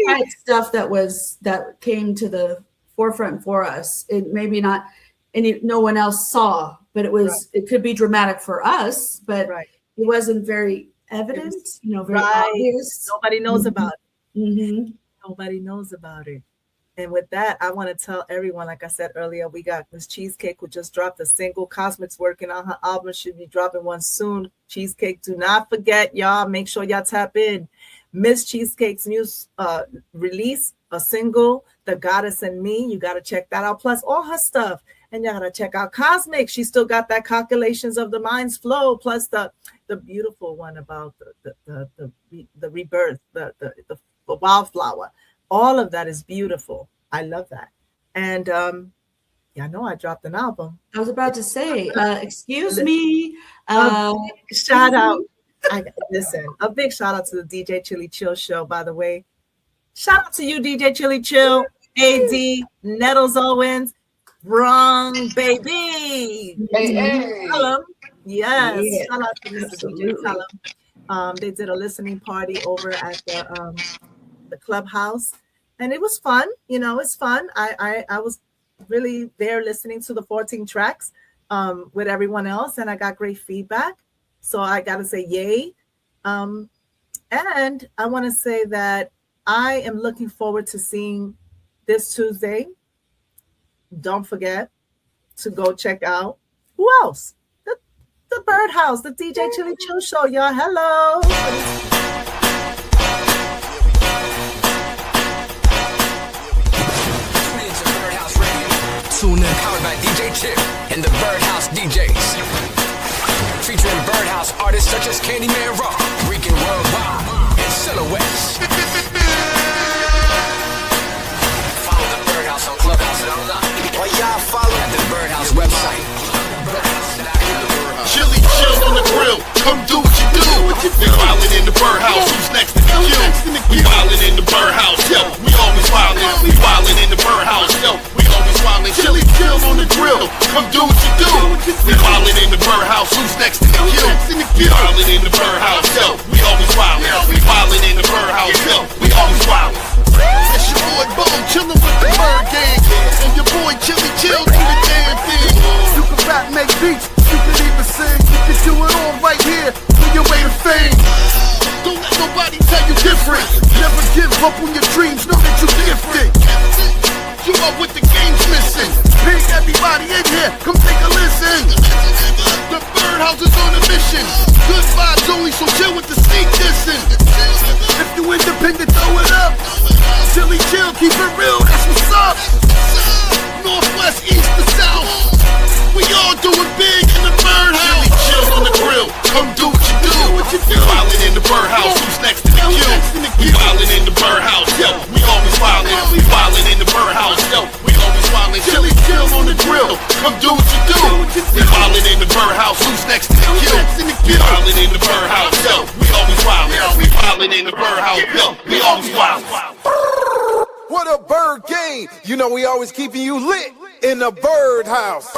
quiet stuff that came to the forefront for us. It maybe not no one else saw, but it could be dramatic for us, but it wasn't very evident, very obvious. Nobody knows about it. Mm-hmm. Nobody knows about it. And with that, I want to tell everyone, like I said earlier, we got Miss CHEEZCAKE who just dropped a single. Cosmic's working on her album, should be dropping one soon. CHEEZCAKE, do not forget, y'all. Make sure y'all tap in. Miss CHEEZCAKE's new release, a single, The Goddess and Me. You got to check that out. Plus all her stuff. And y'all got to check out COSMIK. She still got that Calculations of the Mind's Flow. Plus the beautiful one about the rebirth, the wildflower. All of that is beautiful. I love that. And yeah, I know I dropped an album. I was about to say, excuse me. Shout out. Listen, a big shout out to the DJ Chili Chill show, by the way. Shout out to you, DJ Chili Chill, AD, Nettles Owens, Wrong Baby. Hey. Tell 'em. Yes. Yeah, shout out to Mr. DJ Tell 'em. They did a listening party over at the clubhouse, and it was fun. It's fun. I was really there listening to the 14 tracks with everyone else, and I got great feedback. So I got to say yay. And I want to say that I am looking forward to seeing this Tuesday. Don't forget to go check out who else? The Birdhouse, the DJ Chili Chill show, y'all. Hello. Tune in, powered by DJ Chip and the Birdhouse DJs. Featuring Birdhouse artists such as Candyman Raw, Rican Worldwide, and Silhouettes. Follow the Birdhouse on Clubhouse and online. Or y'all follow at the Birdhouse website. Chili Chill on the grill, come do what you do. We wildin' in the Birdhouse, who's next to you? We wildin' in the Birdhouse, yo. We always wildin'. We wildin' in the Birdhouse, yo. We always wildin'. Chili Chill on the grill, come do what you do. We wildin' in the Birdhouse, who's next to you? We wildin' in the Birdhouse, yo. We always wildin'. We wildin' in the Birdhouse, yo. We always wildin'. It's your boy Bone, chillin' with the Bird Gang, and your boy Chili Chill do the damn thing. You can rap, make beats. You can even sing, you can do it all right here on your way to fame. Don't let nobody tell you different. Never give up on your dreams, know that you're gifted. You are what the game's missing. Bring everybody in here, come take a listen. The Birdhouse is on a mission. Good vibes only, so chill with the sneak dissing. If you independent, throw it up. Chili Chill, keep it real, that's what's up. Northwest, east to south. We all doing big in the Birdhouse. Chili Chill on the grill, come do what you do. We wildin' in the Birdhouse, who's next to the queue? We wildin' in the Birdhouse, yo. We always wildin'. We wildin' in the Birdhouse, yo. We always wildin'. Chili Chill on the grill, come do what you do. We wildin' in the Birdhouse, who's next to the queue? We wildin' in the Birdhouse, yo. We always wildin'. We wildin' in the Birdhouse, yo. We always wildin'. What a bird game! You know we always keeping you lit in the Birdhouse.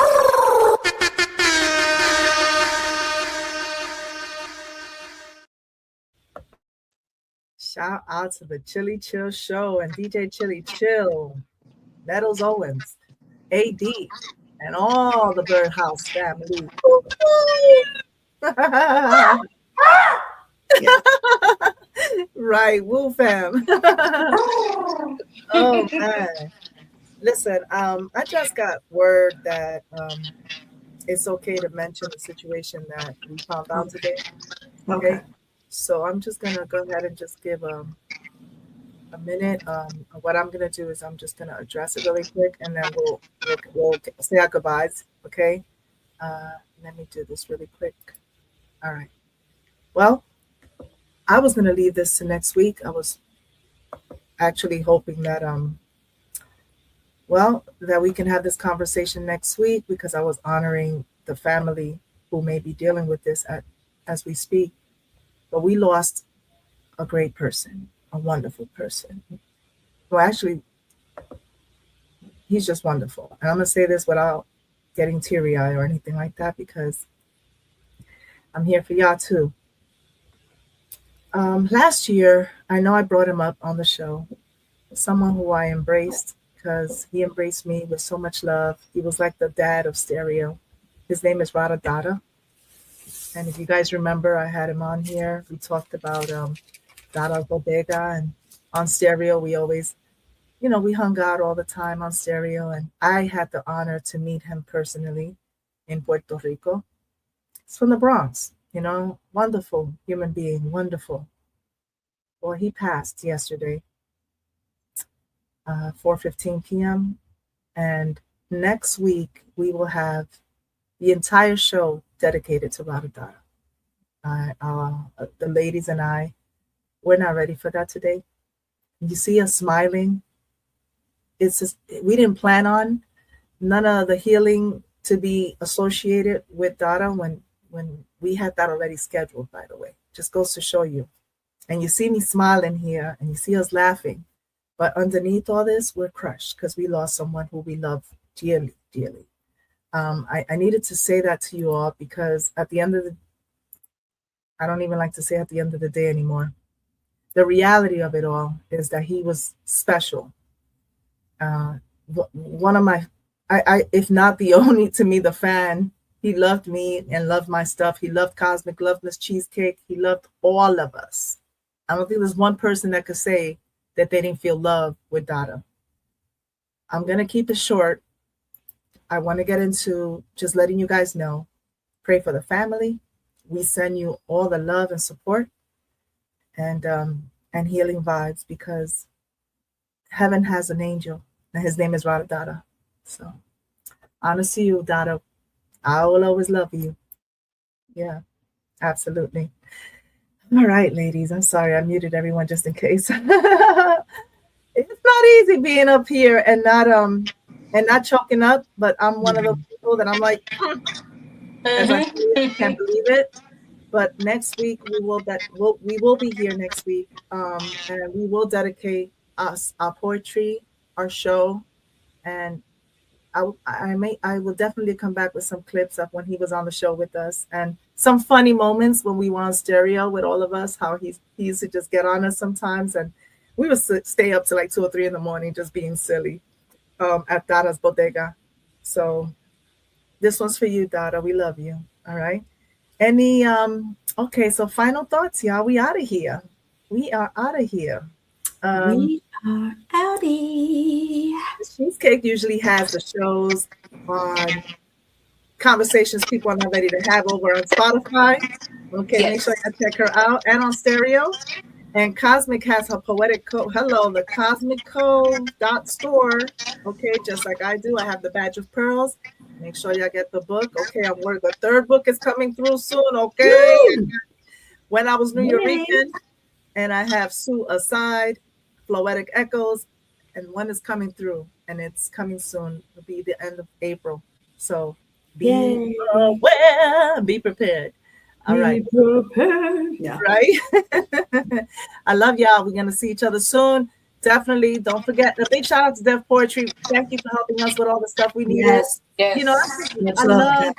Shout out to the Chili Chill show and DJ Chili Chill, Nettles Owens, AD, and all the Birdhouse family. Right, woo fam. Oh man. Listen, I just got word that it's okay to mention the situation that we found out today. Okay. So I'm just gonna go ahead and just give a minute. What I'm gonna do is I'm just gonna address it really quick, and then we'll say our goodbyes. Okay. Let me do this really quick. All right. Well, I was gonna leave this to next week. I was actually hoping that that we can have this conversation next week, because I was honoring the family who may be dealing with this as we speak. But we lost a great person. a wonderful person. Well, actually, he's just wonderful. And I'm going to say this without getting teary-eyed or anything like that, because I'm here for y'all too. Last year, I know I brought him up on the show, someone who I embraced because he embraced me with so much love. He was like the dad of stereo. His name is Rada Dada. And if you guys remember, I had him on here. We talked about Dada's Bodega, and on stereo, we always, we hung out all the time on stereo. And I had the honor to meet him personally in Puerto Rico. He's from the Bronx, wonderful human being, wonderful. Well, he passed yesterday, 4:15 p.m. And next week, we will have the entire show dedicated to Rada Dada. The ladies and I, we're not ready for that today. You see us smiling. It's just, we didn't plan on none of the healing to be associated with Dada when we had that already scheduled, by the way. Just goes to show you. And you see me smiling here, and you see us laughing. But underneath all this, we're crushed because we lost someone who we love dearly, dearly. I needed to say that to you all because at the end of I don't even like to say at the end of the day anymore. The reality of it all is that he was special. One of my, if not the only, to me, the fan. He loved me and loved my stuff. He loved COSMIK, loved Miss CHEEZCAKE. He loved all of us. I don't think there's one person that could say that they didn't feel love with Dada. I'm going to keep it short. I want to get into just letting you guys know. Pray for the family. We send you all the love and support and healing vibes, because heaven has an angel and his name is Rada Dada. So honor to you, Dada. I will always love you. Yeah, absolutely. All right, ladies. I'm sorry I muted everyone just in case. It's not easy being up here and not choking up, but I'm one of those people that I'm like, as I can't believe it. But next week we will be here next week, and we will dedicate our poetry, our show, and I will definitely come back with some clips of when he was on the show with us and some funny moments when we were on stereo with all of us, how he used to just get on us sometimes, and we would stay up to like 2 or 3 in the morning just being silly at Dada's Bodega. So this one's for you, Dada. We love you. All right. Any okay, so final thoughts, y'all. We out of here. We are out of here. We are outie. CHEEZCAKE usually has the shows on conversations people are not ready to have over on Spotify. Okay, yes. Make sure you check her out, and on stereo. And COSMIK has her poetic code. Hello, the COSMICcode.store. Okay, just like I do. I have the Badge of Pearls. Make sure y'all get the book. Okay, I'm worried. The 3rd book is coming through soon. Okay. Woo! When I was New Yorican, and I have Sue Aside, Poetic Echoes, and one is coming through, and it's coming soon. It'll be the end of April. So be aware, be prepared. All right. Yeah. Right. I love y'all. We're gonna see each other soon. Definitely don't forget a big shout out to Deaf Poetry. Thank you for helping us with all the stuff we needed. Yes. I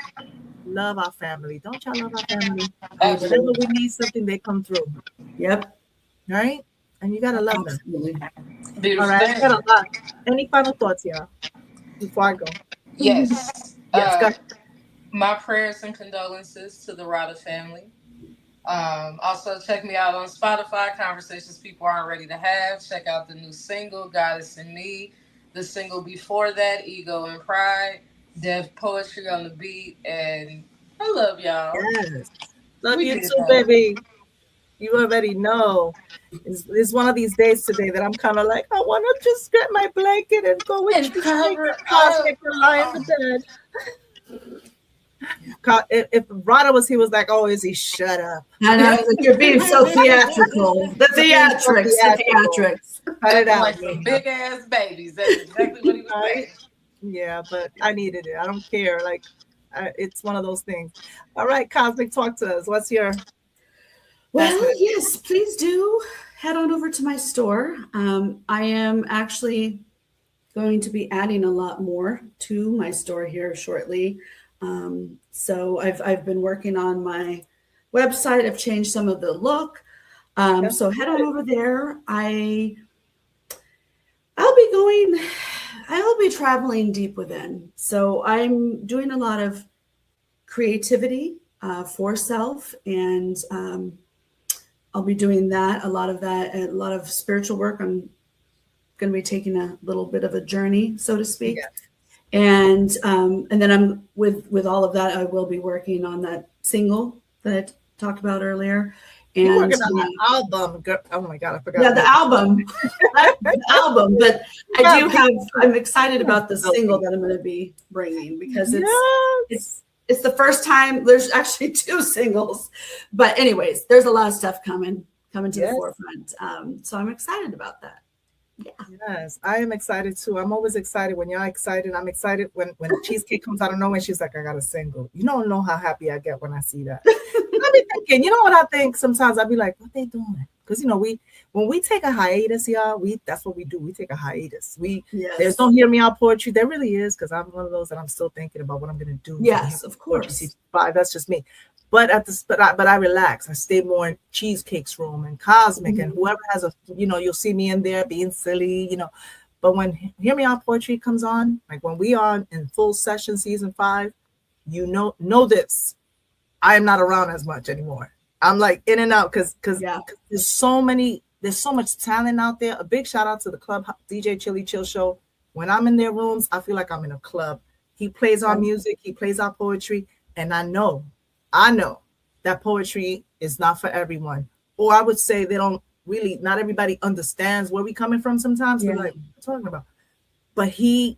love our family. Don't y'all love our family? Whenever we need something, they come through. Yep. All right. And you gotta love them. Beautiful. All right. I got a lot. Any final thoughts, y'all? Before I go. Yes. Yes. My prayers and condolences to the Rada family. Also, check me out on Spotify, Conversations People Aren't Ready to Have. Check out the new single, Goddess in Me. The single before that, Ego and Pride. Deaf Poetry on the beat. And I love y'all. Yes. Love you too, baby. You already know. It's one of these days today that I'm kind of like, I want to just get my blanket and go with you. COSMIK and lie in the bed. If Rada was, he was like, oh, is he? Shut up. I know, you're being so theatrical. The theatrics. Cut it out. Like some big ass babies. That's exactly what he was saying. Yeah, but I needed it. I don't care. Like, it's one of those things. All right, COSMIK, talk to us. What's your... Well, yes, please do. head on over to my store. I am actually going to be adding a lot more to my store here shortly. So I've been working on my website. I've changed some of the look. So head on over there. I'll be traveling deep within. So I'm doing a lot of creativity for self, and I'll be doing that, a lot of spiritual work. I'm going to be taking a little bit of a journey, so to speak. Yeah. And then I'm with all of that, I will be working on that single that I talked about earlier. And you're working on the album. Oh my God, I forgot. Yeah, the album. The album. But I'm excited about the single that I'm going to be bringing, because it's the first time. There's actually 2 singles. But anyways, there's a lot of stuff coming to the forefront. So I'm excited about that. Yeah. Yes, I am excited too. I'm always excited when y'all excited. I'm excited when CHEEZCAKE comes out of nowhere. She's like, I got a single. You don't know how happy I get when I see that. I be thinking, you know what I think? Sometimes I'll be like, what they doing? Because when we take a hiatus, y'all, that's what we do. We take a hiatus. There's no Hear Me Out poetry. There really is, because I'm one of those that I'm still thinking about what I'm gonna do. Yes, of course. That's just me. But I relax. I stay more in CHEEZCAKE's room and COSMIK, and whoever has you'll see me in there being silly, But when Hear Me Out poetry comes on, like when we are in full session season 5, know this. I am not around as much anymore. I'm like in and out because there's so much talent out there. A big shout out to the club DJ Chili Chill Show. When I'm in their rooms, I feel like I'm in a club. He plays our music, he plays our poetry, and I know that poetry is not for everyone. Or I would say not everybody understands where we're coming from sometimes. They're like, what are you talking about? But he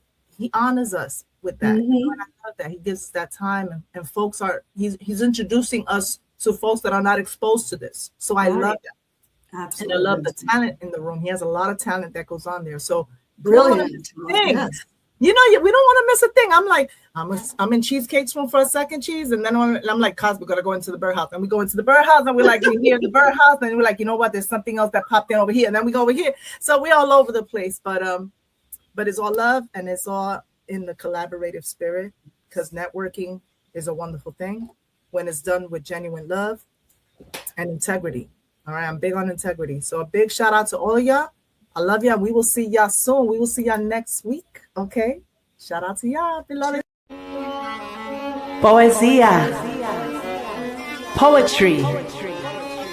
honors us with that. And I love that. He gives us that time, and folks he's introducing us to folks that are not exposed to this. So I love that. Absolutely. And I love the talent in the room. He has a lot of talent that goes on there. So brilliant. Yes. We don't want to miss a thing. I'm like, I'm in CHEEZCAKE's room for a second, Cheese, and then I'm like, Cos, we gotta go into the birdhouse, and we go into the birdhouse, and we're like, we hear the birdhouse, and we're like, you know what? There's something else that popped in over here, and then we go over here. So we're all over the place, but it's all love, and it's all in the collaborative spirit, because networking is a wonderful thing when it's done with genuine love and integrity. All right, I'm big on integrity. So a big shout out to all of y'all. I love y'all. We will see y'all soon. We will see y'all next week. Okay. Shout out to y'all. Beloved. Poesia. Poetry.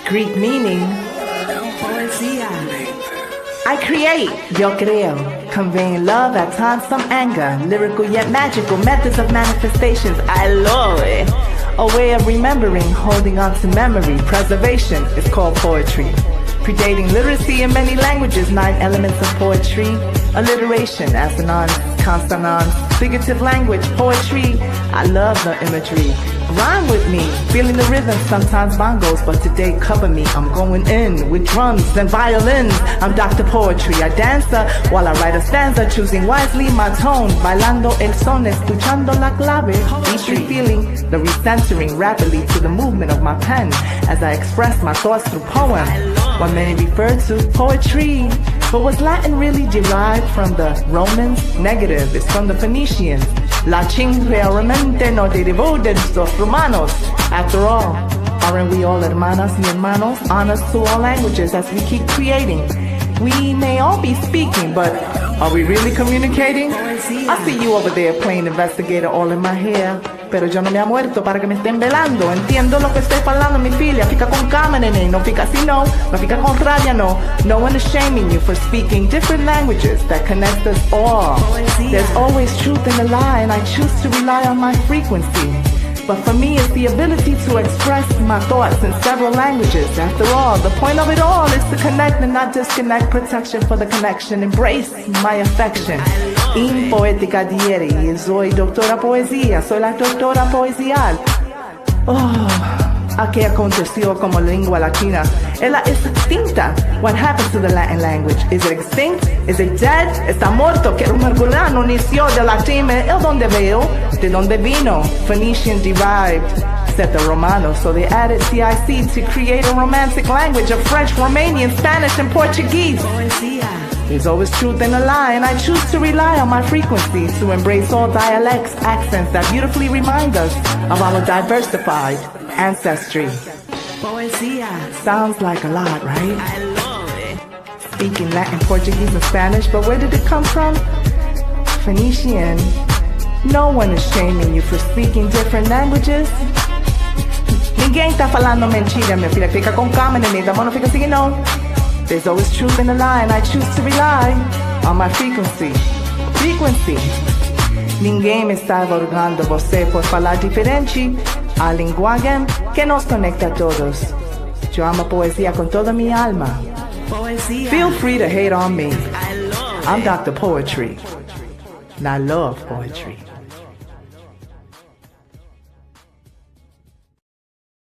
Greek meaning poesia. I create, yo creo, conveying love, at times some anger, lyrical yet magical methods of manifestations. I love it. A way of remembering, holding on to memory, preservation is called poetry. Predating literacy in many languages, 9 elements of poetry, alliteration, assonance, consonants, figurative language, poetry. I love the imagery. Rhyme with me, feeling the rhythm, sometimes bongos, but today cover me. I'm going in with drums and violins. I'm Dr. Poetry, I dancer while I write a stanza, choosing wisely my tone, bailando el son, escuchando la clave. Deeply feeling the recentering rapidly to the movement of my pen as I express my thoughts through poem. What many refer to poetry, but was Latin really derived from the Romans? Negative, it's from the Phoenicians. Latin realmente no derivó de los romanos. After all, aren't we all hermanas y hermanos? Honors to all languages as we keep creating. We may all be speaking, but are we really communicating? I see you over there playing investigator all in my hair. Pero yo no me ha muerto para que me estén velando. Entiendo lo que estoy falando, mi filia. Fica con calma, nene. No fica así, no. No fica con rabia, no. No one is shaming you for speaking different languages that connect us all. There's always truth in the lie, and I choose to rely on my frequency. But for me, it's the ability to express my thoughts in several languages. After all, the point of it all is to connect and not disconnect. Protection for the connection. Embrace my affection. In poetica di ieri, soy doctora poesía, soy la doctora poesial. ¿A qué aconteció como lengua latina? Ella es extinta. What happened to the Latin language? Is it extinct? Is it dead? Está muerto. Que un mergulano inició de latín. ¿El donde veo? ¿De dónde vino? Phoenician derived. said the Romanos, so they added CIC to create a romantic language of French, Romanian, Spanish, and Portuguese. There's always truth in a lie, and I choose to rely on my frequency to embrace all dialects, accents that beautifully remind us of our diversified ancestry. Poesía. Sounds like a lot, right? I love it. Speaking Latin, Portuguese, and Spanish, but where did it come from? Phoenician. No one is shaming you for speaking different languages. Ninguém tá falando mentira, minha filha. Fica com calma, neném. Não fica assim, não. There's always truth in the lie, and I choose to rely on my frequency. Frequency. Ninguém me está aborgando você por falar diferente. A linguagem que nos conecta a todos. Yo amo poesía con toda mi alma. Poesía. Feel free to hate on me. I love I'm it. Dr. Poetry. And I love poetry.